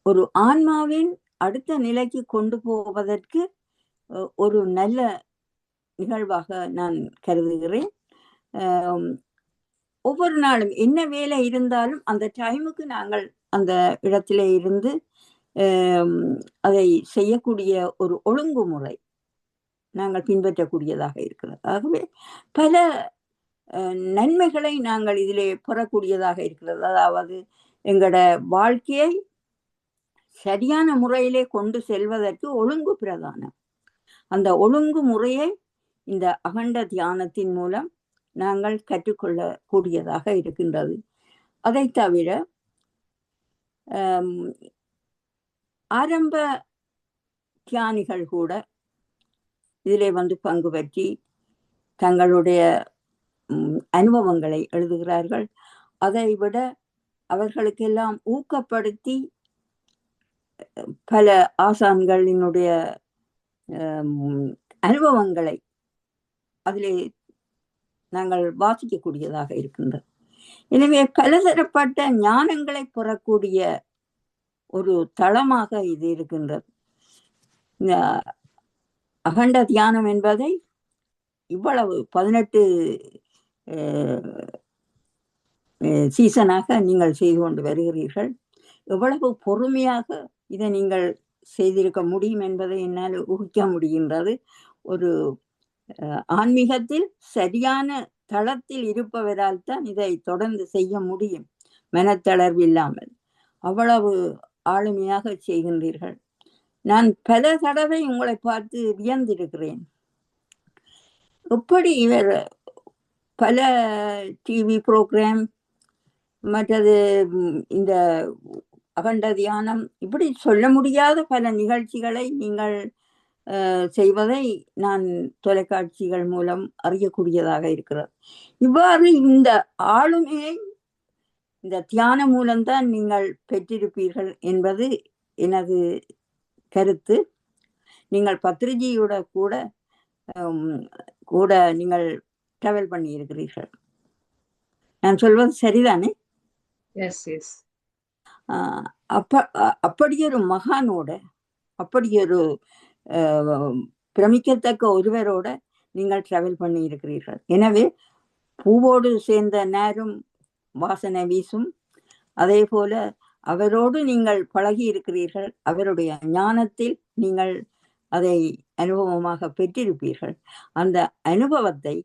ஒரு ஆன்மாவின் அடுத்த நிலைக்கு கொண்டு போவதற்கு ஒரு நல்ல நிகழ்வாக நான் கருதுகிறேன். ஒவ்வொரு நாளும் என்ன வேலை இருந்தாலும் அந்த டைமுக்கு நாங்கள் அந்த இடத்துல இருந்து அதை செய்யக்கூடிய ஒரு ஒழுங்குமுறை நாங்கள் பின்பற்றக்கூடியதாக இருக்கிறது. ஆகவே பல நன்மைகளை நாங்கள் இதிலே பெறக்கூடியதாக இருக்கிறது. அதாவது எங்களோட வாழ்க்கையை சரியான முறையிலே கொண்டு செல்வதற்கு ஒழுங்கு பிரதானம். அந்த ஒழுங்கு முறையை இந்த அகண்ட தியானத்தின் மூலம் நாங்கள் கற்றுக்கொள்ள கூடியதாக இருக்கின்றது. அதை தவிர ஆரம்ப தியானிகள் கூட இதிலே வந்து பங்கு பற்றி தங்களுடைய அனுபவங்களை எழுதுகிறார்கள். அதை விட அவர்களுக்கெல்லாம் ஊக்கப்படுத்தி பல ஆசான்களினுடைய அனுபவங்களை அதிலே நாங்கள் வாசிக்கக்கூடியதாக இருக்கின்றது. எனவே பலதரப்பட்ட ஞானங்களை பெறக்கூடிய ஒரு தளமாக இது இருக்கின்றது. அகண்ட தியானம் என்பதை இவ்வளவு 18 சீசனாக நீங்கள் செய்து கொண்டு வருகிறீர்கள். எவ்வளவு பொறுமையாக இதை நீங்கள் செய்திருக்க முடியும் என்பதை என்னால் ஊகிக்க முடிகின்றது. ஒரு ஆன்மீகத்தில் சரியான தளத்தில் இருப்பவரால் தான் இதை தொடர்ந்து செய்ய முடியும், மனத்தளர்வு இல்லாமல். அவ்வளவு ஆளுமையாக செய்கின்றீர்கள். நான் பல தடவை உங்களை பார்த்து வியந்திருக்கிறேன். எப்படி இவர் பல டிவி ப்ரோக்ராம், மற்றது இந்த அகண்ட தியானம், இப்படி சொல்ல முடியாத பல நிகழ்ச்சிகளை நீங்கள் செய்வதை நான் தொலைக்காட்சிகள் மூலம் அறியக்கூடியதாக இருக்கிறது. இவ்வாறு இந்த ஆளுமையை இந்த தியானம் மூலம்தான் நீங்கள் பெற்றிருப்பீர்கள் என்பது எனது கருத்து. நீங்கள் பத்ரிஜியோட கூட நீங்கள் டிராவல் பண்ணி இருக்கிறீர்கள். நான் சொல்வது சரிதானே? அப்படியொரு மகானோட, அப்படியொரு பிரமிக்கத்தக்க ஒருவரோட நீங்கள் டிராவல் பண்ணி இருக்கிறீர்கள். எனவே பூவோடு சேர்ந்த நேரும் வாசனை வீசும். அதே போல அவரோடு நீங்கள் பழகி இருக்கிறீர்கள். அவருடைய ஞானத்தில் நீங்கள் அதை அனுபவமாக பெற்றிருப்பீர்கள். அந்த அனுபவத்தை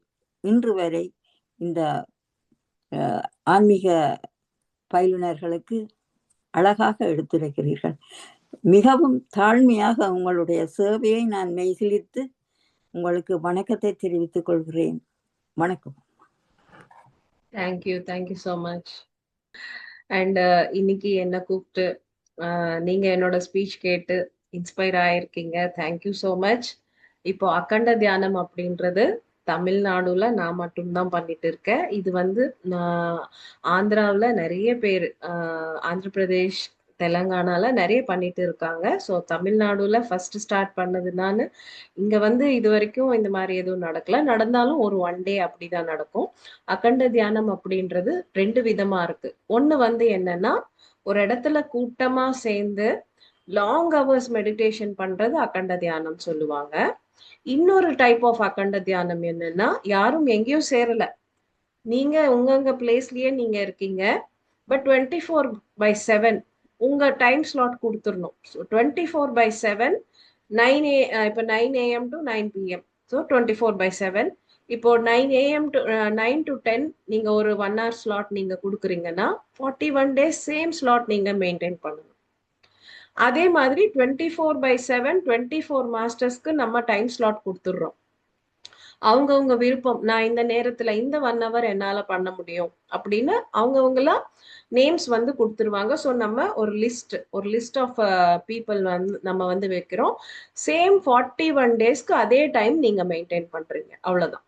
இன்று வரை இந்த ஆன்மீக பயிலுனர்களுக்கு அழகாக எடுத்துரைக்கிறீர்கள். மிகவும் தாழ்மையாக உங்களுடைய சேவையை நான் மெய்சிலித்து உங்களுக்கு வணக்கத்தை தெரிவித்துக் கொள்கிறேன். வணக்கம். Thank you so much. அண்ட் இன்னைக்கு என்ன கூப்பிட்டு நீங்க என்னோட ஸ்பீச் கேட்டு இன்ஸ்பயர் ஆயிருக்கீங்க. Thank you so much. இப்போ அகண்ட தியானம் அப்படின்றது தமிழ்நாடுல நான் மட்டும்தான் பண்ணிட்டு இருக்கேன். இது ஆந்திராவில் நிறைய பேர், ஆந்திர பிரதேஷ், தெலுங்கானால நிறைய பண்ணிட்டு இருக்காங்க. ஸோ தமிழ்நாடுல ஃபர்ஸ்ட் ஸ்டார்ட் பண்ணது நான். இங்க இது வரைக்கும் இந்த மாதிரி எதுவும் நடக்கல. நடந்தாலும் ஒரு 1 day அப்படிதான் நடக்கும். அகண்ட தியானம் அப்படின்றது 2 விதமா இருக்கு. ஒண்ணு என்னன்னா, ஒரு இடத்துல கூட்டமா சேர்ந்து லாங் ஹவர்ஸ் மெடிடேஷன் பண்றது அகண்ட தியானம் சொல்லுவாங்க. இன்னொரு டைப் ஆஃப் அகண்ட தியானம் என்னன்னா, யாரும் எங்கேயும் சேரல, நீங்க உங்க பிளேஸ்லயே நீங்க இருக்கீங்க. பட் 24/7 உங்க டைம் ஸ்லாட் கொடுத்துடணும். 24/7 இப்போ 9 AM to 9 PM. ஸோ 24/7. இப்போ 9 AM to 9 to 10 நீங்க ஒரு 1 hour ஸ்லாட் நீங்க கொடுக்குறீங்கன்னா 41 days சேம் ஸ்லாட் நீங்க மெயின்டைன் பண்ணணும். அதே மாதிரி 24/7 24 மாஸ்டர்ஸ்க்கு நம்ம டைம் ஸ்லாட் கொடுத்துடுறோம். அவங்கவுங்க விருப்பம், நான் இந்த நேரத்துல இந்த 1 hour என்னால பண்ண முடியும் அப்படின்னு அவங்கவுங்களா நேம்ஸ் கொடுத்துருவாங்க. ஸோ நம்ம ஒரு லிஸ்ட் ஆஃப் பீப்புள் நம்ம வைக்கிறோம். சேம் 41 daysக்கு அதே டைம் நீங்க மெயின்டைன் பண்றீங்க, அவ்வளவுதான்.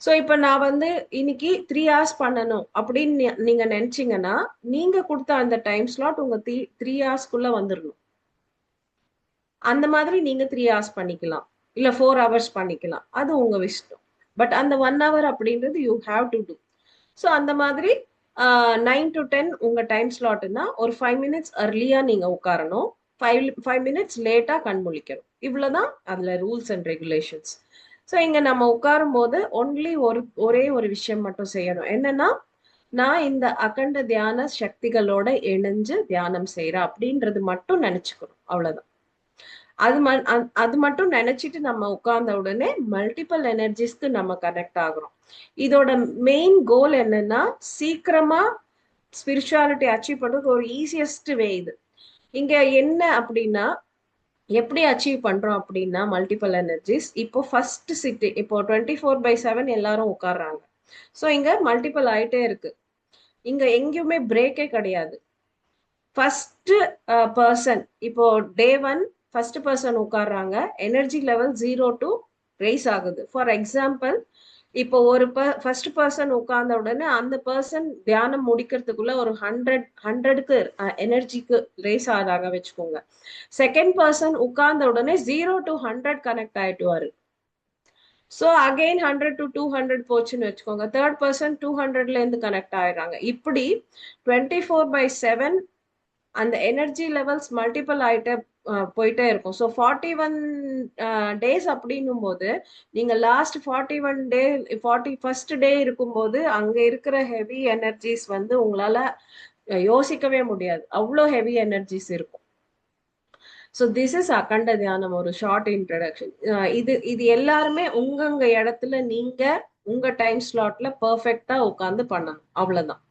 ஸோ இப்போ நான் இன்னைக்கு 3 hours பண்ணணும் அப்படின்னு நீங்க நினைச்சீங்கன்னா, நீங்க கொடுத்த அந்த டைம் ஸ்லாட் உங்க 3 hoursக்குள்ள வந்துடணும். அந்த மாதிரி நீங்க 3 hours பண்ணிக்கலாம், இல்ல 4 hours பண்ணிக்கலாம், அது உங்க இஷ்டம். பட் அந்த 1 hour அப்படின்றது you have to do. So அந்த மாதிரி 9 to 10 உங்க டைம் ஸ்லாட்னா ஒரு 5 minutes earlier நீங்க உட்காரணும், 5 minutes லேட்டா கண் முழிக்கணும். இவ்வளவுதான் அதுல ரூல்ஸ் அண்ட் ரெகுலேஷன்ஸ். ஸோ இங்க நம்ம உட்காரும் போது ஒரே ஒரு விஷயம் மட்டும் செய்யணும். என்னன்னா, நான் இந்த அகண்ட தியான சக்திகளோட இணைஞ்சு தியானம் செய்யறேன் அப்படின்றது மட்டும் நினைச்சுக்கணும், அவ்வளவுதான். அது மட்டும் நினைச்சிட்டு நம்ம உட்கார்ந்த உடனே மல்டிபிள் எனர்ஜிஸ்க்கு நம்ம கனெக்ட் ஆகுறோம். இதோட மெயின் கோல் என்னன்னா, சீக்கிரமா ஸ்பிரிச்சுவாலிட்டி அச்சீவ் பண்றது ஒரு ஈஸியஸ்ட் வே இது. இங்க என்ன அப்படின்னா, எப்படி அச்சீவ் பண்றோம் அப்படின்னா, மல்டிபிள் எனர்ஜிஸ். இப்போ ஃபர்ஸ்ட் சிட்டி, இப்போ 24/7 எல்லாரும் உட்கார்றாங்க. ஸோ இங்க மல்டிபிள் ஆயிட்டே இருக்கு. இங்க எங்கேயுமே பிரேக்கே கிடையாது. ஃபர்ஸ்ட் பர்சன், இப்போ day 1 ஃபர்ஸ்ட் பர்சன் உட்கார்றாங்க, எனர்ஜி லெவல் 0 to ரைஸ் ஆகுது. ஃபார் எக்ஸாம்பிள், இப்போ ஒரு ஃபர்ஸ்ட் பர்சன் உட்கார்ந்த உடனே அந்த பர்சன் தியானம் முடிக்கிறதுக்குள்ள ஒரு 100க்கு எனர்ஜிக்கு ரேஸ் ஆதாக வச்சுக்கோங்க. செகண்ட் பர்சன் உட்கார்ந்த உடனே 0 to 100 கனெக்ட் ஆயிட்டுவாரு. ஸோ அகெயின் 100 to 200 போச்சுன்னு வச்சுக்கோங்க. தேர்ட் பர்சன் 200ல இருந்து கனெக்ட் ஆயிடுறாங்க. இப்படி 24/7 அந்த எனர்ஜி லெவல்ஸ் மல்டிபிள் ஆயிட்டே போயிட்டே இருக்கும். ஸோ 41 டேஸ் அப்படின்னும் போது நீங்க லாஸ்ட் 41 டே 41st டே இருக்கும்போது அங்க இருக்கிற ஹெவி எனர்ஜிஸ் வந்து உங்களால யோசிக்கவே முடியாது. அவ்வளோ ஹெவி எனர்ஜிஸ் இருக்கும். ஸோ திஸ் இஸ் அகண்ட தியானம், ஒரு ஷார்ட் இன்ட்ரடக்ஷன். இது எல்லாருமே உங்க இடத்துல நீங்க உங்க டைம் ஸ்லாட்ல பெர்ஃபெக்டா உட்காந்து பண்ணணும். அவ்வளவுதான்.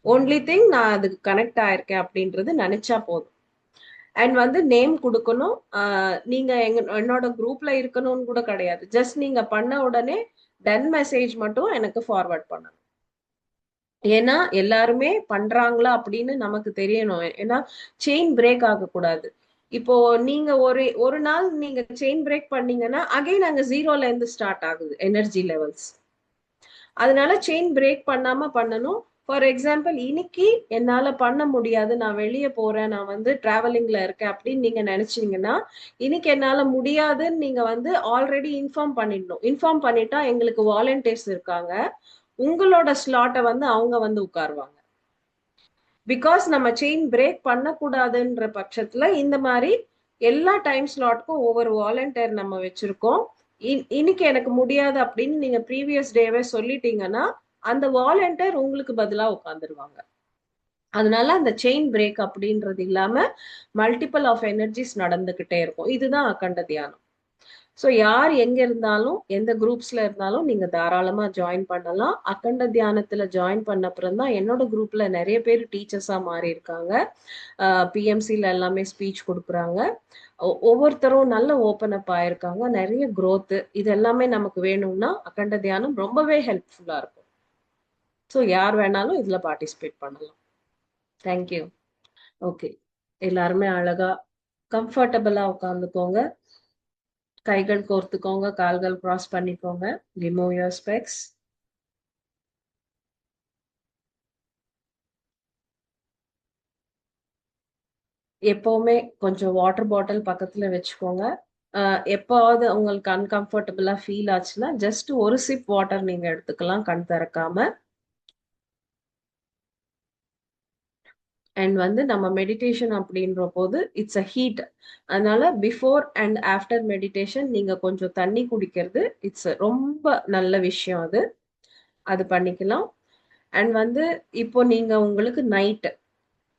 ஒன்லி திங் நான் அதுக்கு கனெக்ட் ஆயிருக்கேன் அப்படின்றது நினைச்சா போதும். அண்ட் வந்து நேம் கொடுக்கணும். நீங்க என்னோட குரூப்ல இருக்கணும்னு கூட கிடையாது. ஜஸ்ட் நீங்க பண்ண உடனே டன் மெசேஜ் மட்டும் எனக்கு ஃபார்வர்ட் பண்ணணும். ஏன்னா எல்லாருமே பண்றாங்களா அப்படின்னு நமக்கு தெரியணும். ஏன்னா செயின் பிரேக் ஆகக்கூடாது. இப்போ நீங்க ஒரு நாள் நீங்க செயின் பிரேக் பண்ணீங்கன்னா அகைன் அங்க 0ல இருந்து ஸ்டார்ட் ஆகுது எனர்ஜி லெவல்ஸ். அதனால செயின் பிரேக் பண்ணாம பண்ணணும். ஃபார் எக்ஸாம்பிள், இன்னைக்கு என்னால பண்ண முடியாது, நான் வெளியே போறேன், நான் வந்து டிராவலிங்ல இருக்கேன் அப்படின்னு நீங்க நினைச்சீங்கன்னா, இன்னைக்கு என்னால முடியாதுன்னு நீங்க வந்து ஆல்ரெடி இன்ஃபார்ம் பண்ணிடணும். இன்ஃபார்ம் பண்ணிட்டா எங்களுக்கு வாலண்டியர்ஸ் இருக்காங்க, உங்களோட ஸ்லாட்டை வந்து அவங்க வந்து உட்காருவாங்க. பிகாஸ் நம்ம செயின் பிரேக் பண்ணக்கூடாதுன்ற பட்சத்துல இந்த மாதிரி எல்லா டைம் ஸ்லாட்க்கும் ஒவ்வொரு வாலண்டியர் நம்ம வச்சிருக்கோம். இன்னைக்கு எனக்கு முடியாது அப்படின்னு நீங்க ப்ரீவியஸ் டேவே சொல்லிட்டீங்கன்னா அந்த வாலண்டியர் உங்களுக்கு பதிலா உட்காந்துருவாங்க. அதனால அந்த செயின் பிரேக் அப்படின்றது இல்லாம மல்டிபிள் ஆஃப் எனர்ஜிஸ் நடந்துகிட்டே இருக்கும். இதுதான் அகண்ட தியானம். ஸோ யார் எங்க இருந்தாலும் எந்த குரூப்ஸ்ல இருந்தாலும் நீங்க தாராளமா ஜாயின் பண்ணலாம். அகண்ட தியானத்துல ஜாயின் பண்ண அப்புறம் தான் என்னோட குரூப்ல நிறைய பேர் டீச்சர்ஸா மாறி இருக்காங்க. பிஎம்சில எல்லாமே ஸ்பீச் கொடுக்குறாங்க. ஒவ்வொருத்தரும் நல்ல ஓப்பன் அப் ஆயிருக்காங்க. நிறைய growth. இது எல்லாமே நமக்கு வேணும்னா அகண்ட தியானம் ரொம்பவே ஹெல்ப்ஃபுல்லா இருக்கும். ஸோ யார் வேணாலும் இதுல பார்ட்டிசிபேட் பண்ணலாம். தேங்க்யூ. ஓகே, எல்லாருமே அழகா கம்ஃபர்டபுளா உட்காந்துக்கோங்க. கைகள் கோர்த்துக்கோங்க, கால்கள் கிராஸ் பண்ணிக்கோங்க. Remove your specs. எப்பவுமே கொஞ்சம் வாட்டர் பாட்டில் பக்கத்துல வச்சுக்கோங்க. எப்பாவது உங்களுக்கு அன்கம்ஃபர்டபுளா ஃபீல் ஆச்சுன்னா ஜஸ்ட் ஒரு சிப் வாட்டர் நீங்க எடுத்துக்கலாம் கண் திறக்காம. அண்ட் வந்து நம்ம மெடிடேஷன் அப்படின்ற போது இட்ஸ் அ ஹீட். அதனால பிஃபோர் அண்ட் ஆஃப்டர் மெடிடேஷன் நீங்க கொஞ்சம் தண்ணி குடிக்கிறது இட்ஸ் ரொம்ப நல்ல விஷயம். அது பண்ணிக்கலாம். அண்ட் வந்து இப்போ நீங்க உங்களுக்கு நைட்டு,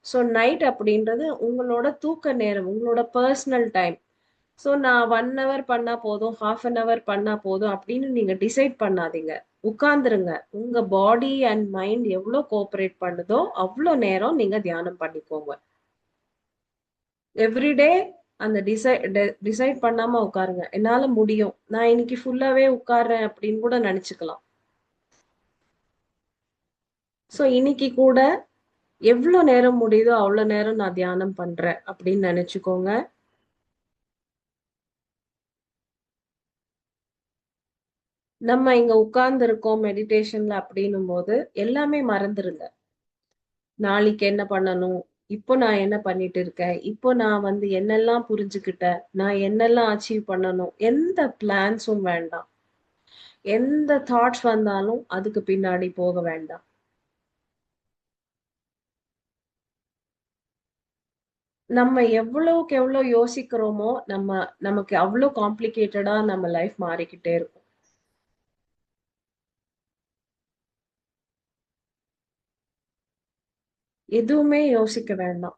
ஸோ நைட் அப்படின்றது உங்களோட தூக்க நேரம், உங்களோட பர்சனல் டைம். ஸோ நான் 1 hour பண்ணா போதும், half an hour பண்ணா போதும் அப்படின்னு நீங்க டிசைட் பண்ணாதீங்க. உட்கார்ந்துருங்க. உங்க பாடி அண்ட் மைண்ட் எவ்வளோ கோஆபரேட் பண்ணுதோ அவ்வளோ நேரம் நீங்க தியானம் பண்ணிக்கோங்க. எவ்ரிடே அந்த டிசைட் பண்ணாம உட்காருங்க. என்னால முடியும், நான் இன்னைக்கு ஃபுல்லாவே உட்கார்றேன் அப்படின்னு கூட நினைச்சுக்கலாம். ஸோ இன்னைக்கு கூட எவ்வளோ நேரம் முடியுதோ அவ்வளோ நேரம் நான் தியானம் பண்றேன் அப்படின்னு நினைச்சுக்கோங்க. நம்ம இங்க உட்கார்ந்து இருக்கோம் மெடிடேஷன்ல அப்படின்னும் போது எல்லாமே மறந்துருங்க. நாளைக்கு என்ன பண்ணணும், இப்போ நான் என்ன பண்ணிட்டு இருக்கேன், இப்போ நான் வந்து என்னெல்லாம் புரிஞ்சுக்கிட்டேன், நான் என்னெல்லாம் அச்சீவ் பண்ணணும், எந்த பிளான்ஸும் வேண்டாம். எந்த தாட்ஸ் வந்தாலும் அதுக்கு பின்னாடி போக வேண்டாம். நம்ம எவ்வளவுக்கு எவ்வளவு யோசிக்கிறோமோ நமக்கு அவ்வளவு காம்ப்ளிகேட்டடா நம்ம லைஃப் மாறிக்கிட்டே இருக்கும். எதுவுமே யோசிக்க வேண்டாம்.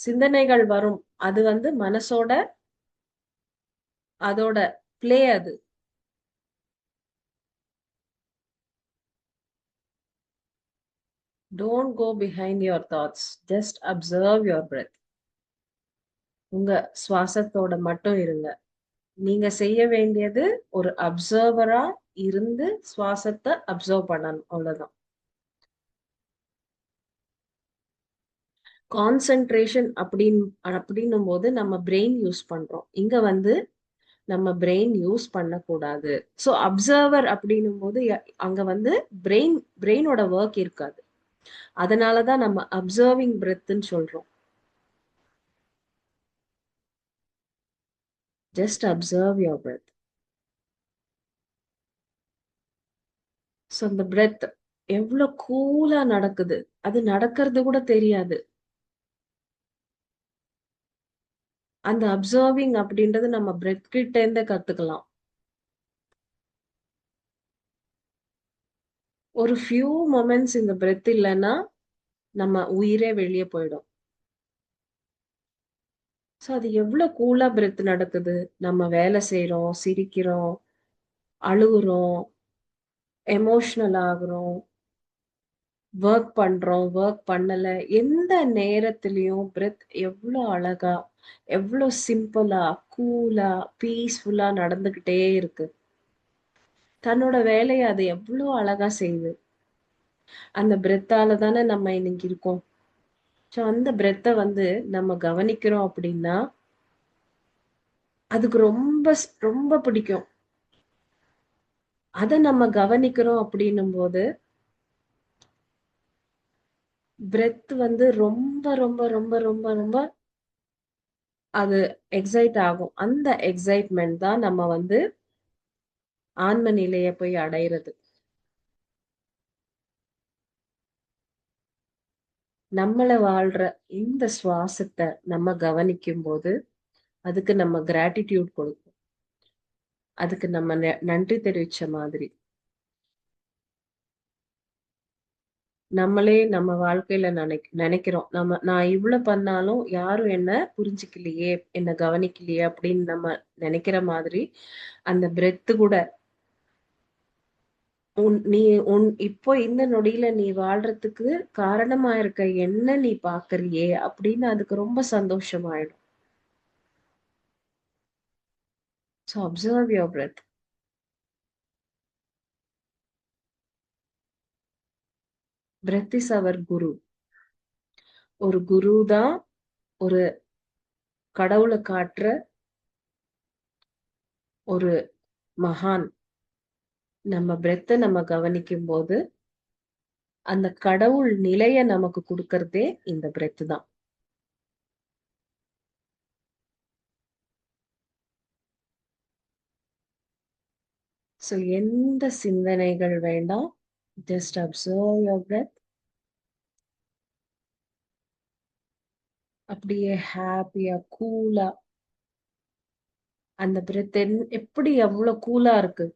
சிந்தனைகள் வரும், அது வந்து மனசோட அதோட பிளே. அது don't go behind your thoughts, just observe your breath. உங்க சுவாசத்தோட மட்டும் இருங்க. நீங்க செய்ய வேண்டியது ஒரு அப்சர்வரா இருந்து சுவாசத்தை அப்சர்வ் பண்ணணும், அவ்வளவுதான். கான்சென்ட்ரேஷன் அப்படின்னும் போது நம்ம பிரெயின் யூஸ் பண்றோம். இங்க வந்து நம்ம பிரெயின் யூஸ் பண்ணக்கூடாது. ஸோ அப்சர்வர் அப்படின்னும் போது அங்க வந்து பிரெயினோட ஒர்க் இருக்காது. அதனாலதான் நம்ம அப்சர்விங் பிரெத்ன்னு சொல்றோம். Just observe your breadth. So அந்த பிரெத் எவ்வளவு கூலா நடக்குது, அது நடக்கிறது கூட தெரியாது. அந்த அப்சர்விங் அப்படின்றது நம்ம பிரெத் கிட்ட இருந்தே கத்துக்கலாம். ஒரு ஃபியூ மொமெண்ட்ஸ் இந்த பிரெத் இல்லைன்னா நம்ம உயிரே வெளியே போயிடும். ஸோ அது எவ்வளவு கூலா பிரெத் நடக்குது. நம்ம வேலை செய்யறோம், சிரிக்கிறோம், அழுகுறோம், எமோஷனல் ஆகுறோம், ஒர்க் பண்றோம், ஒர்க் பண்ணல, எந்த நேரத்திலயும் பிரெத் எவ்வளவு அழகா, எவ்வளவு சிம்பிளா, கூலா, பீஸ்ஃபுல்லா நடந்துகிட்டே இருக்கு. தன்னோட வேலையை அது எவ்வளவு அழகா செய்யுது. அந்த பிரெத்தால தானே நம்ம இன்னைக்கு இருக்கோம். ஸோ அந்த பிரெத்தை வந்து நம்ம கவனிக்கிறோம் அப்படின்னா அதுக்கு ரொம்ப ரொம்ப பிடிக்கும். அதை நம்ம கவனிக்கிறோம் அப்படின்னும் போது பிரெத் வந்து ரொம்ப ரொம்ப ரொம்ப ரொம்ப ரொம்ப அது எக்ஸைட் ஆகும். அந்த எக்ஸைட்மெண்ட் தான் நம்ம வந்து ஆன்ம நிலையை போய் அடையிறது. நம்மள வாழ்ற இந்த சுவாசத்தை நம்ம கவனிக்கும் போது அதுக்கு நம்ம கிராட்டிடியூட் கொடுக்கும். அதுக்கு நம்ம நன்றி தெரிவிச்ச மாதிரி. நம்மளே நம்ம வாழ்க்கையில நினைக்கிறோம், நான் இவ்வளவு பண்ணாலும் யாரும் என்ன புரிஞ்சுக்கலையே, என்ன கவனிக்கலையே அப்படின்னு நம்ம நினைக்கிற மாதிரி அந்த பிரெத்து கூட இப்போ இந்த நொடியில நீ வாழ்றதுக்கு காரணமா இருக்க என்ன நீ பாக்குறியே அப்படின்னு அதுக்கு ரொம்ப சந்தோஷமாயிடும். So observe your breath. Breath is our guru. ஒரு குரு தான் ஒரு கடவுளை காட்டுற ஒரு மகான். நம்ம பிரெத்தை நம்ம கவனிக்கும் போது அந்த கடவுள் நிலைய நமக்கு கொடுக்கறதே இந்த பிரெத் தான். சோ எந்த சிந்தனைகள் வேண்டாம். Just observe your breadth. அப்படியே ஹாப்பியா கூலா அந்த பிரெத் எப்படி எவ்வளவு கூலா இருக்கு,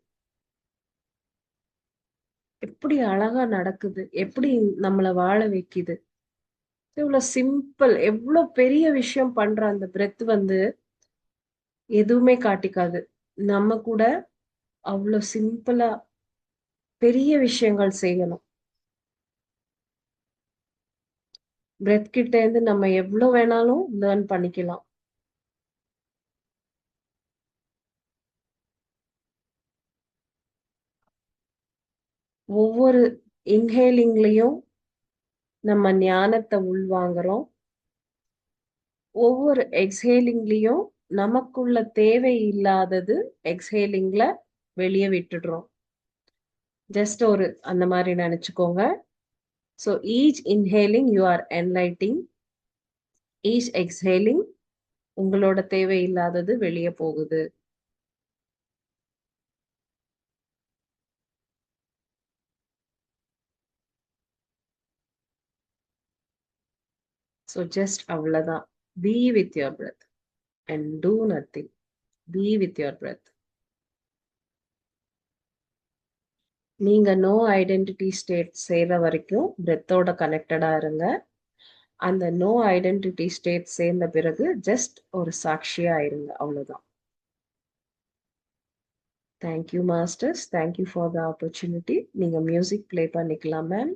எப்படி அழகா நடக்குது, எப்படி நம்மள வாழ வைக்குது. இவ்வளவு சிம்பிள், எவ்வளவு பெரிய விஷயம் பண்ற அந்த பிரெத் வந்து எதுவுமே காட்டிக்காது. நம்ம கூட அவ்வளவு சிம்பிளா பெரிய விஷயங்கள் செய்யணும். பிரெத் கிட்ட இருந்து நம்ம எவ்வளவு வேணாலும் லேர்ன் பண்ணிக்கலாம். ஒவ்வொரு இன்ஹேலிங்லயும் நம்ம ஞானத்தை உள்வாங்குறோம். ஒவ்வொரு எக்ஸ்ஹேலிங்லயும் நமக்குள்ள தேவை இல்லாதது எக்ஸ்ஹேலிங்ல வெளியே விட்டுடுறோம். ஜஸ்ட் ஒரு அந்த மாதிரி நினைச்சுக்கோங்க. So each inhaling you are enlightening, each exhaling உங்களோட தேவை இல்லாதது வெளியே போகுது. ஸோ ஜஸ்ட் அவ்வளவுதான். Be with your breath and do nothing. Be with your breath. நீங்க நோ ஐடென்டிட்டி ஸ்டேட் செய்யற வரைக்கும் பிரெத்தோட கனெக்டடா இருங்க. அந்த நோ ஐடென்டிட்டி ஸ்டேட் சேர்ந்த பிறகு ஜஸ்ட் ஒரு சாட்சியா இருங்க. அவ்வளவுதான். Thank you masters. Thank you for the opportunity. நீங்க மியூசிக் பிளே பண்ணிக்கலாம் மேம்.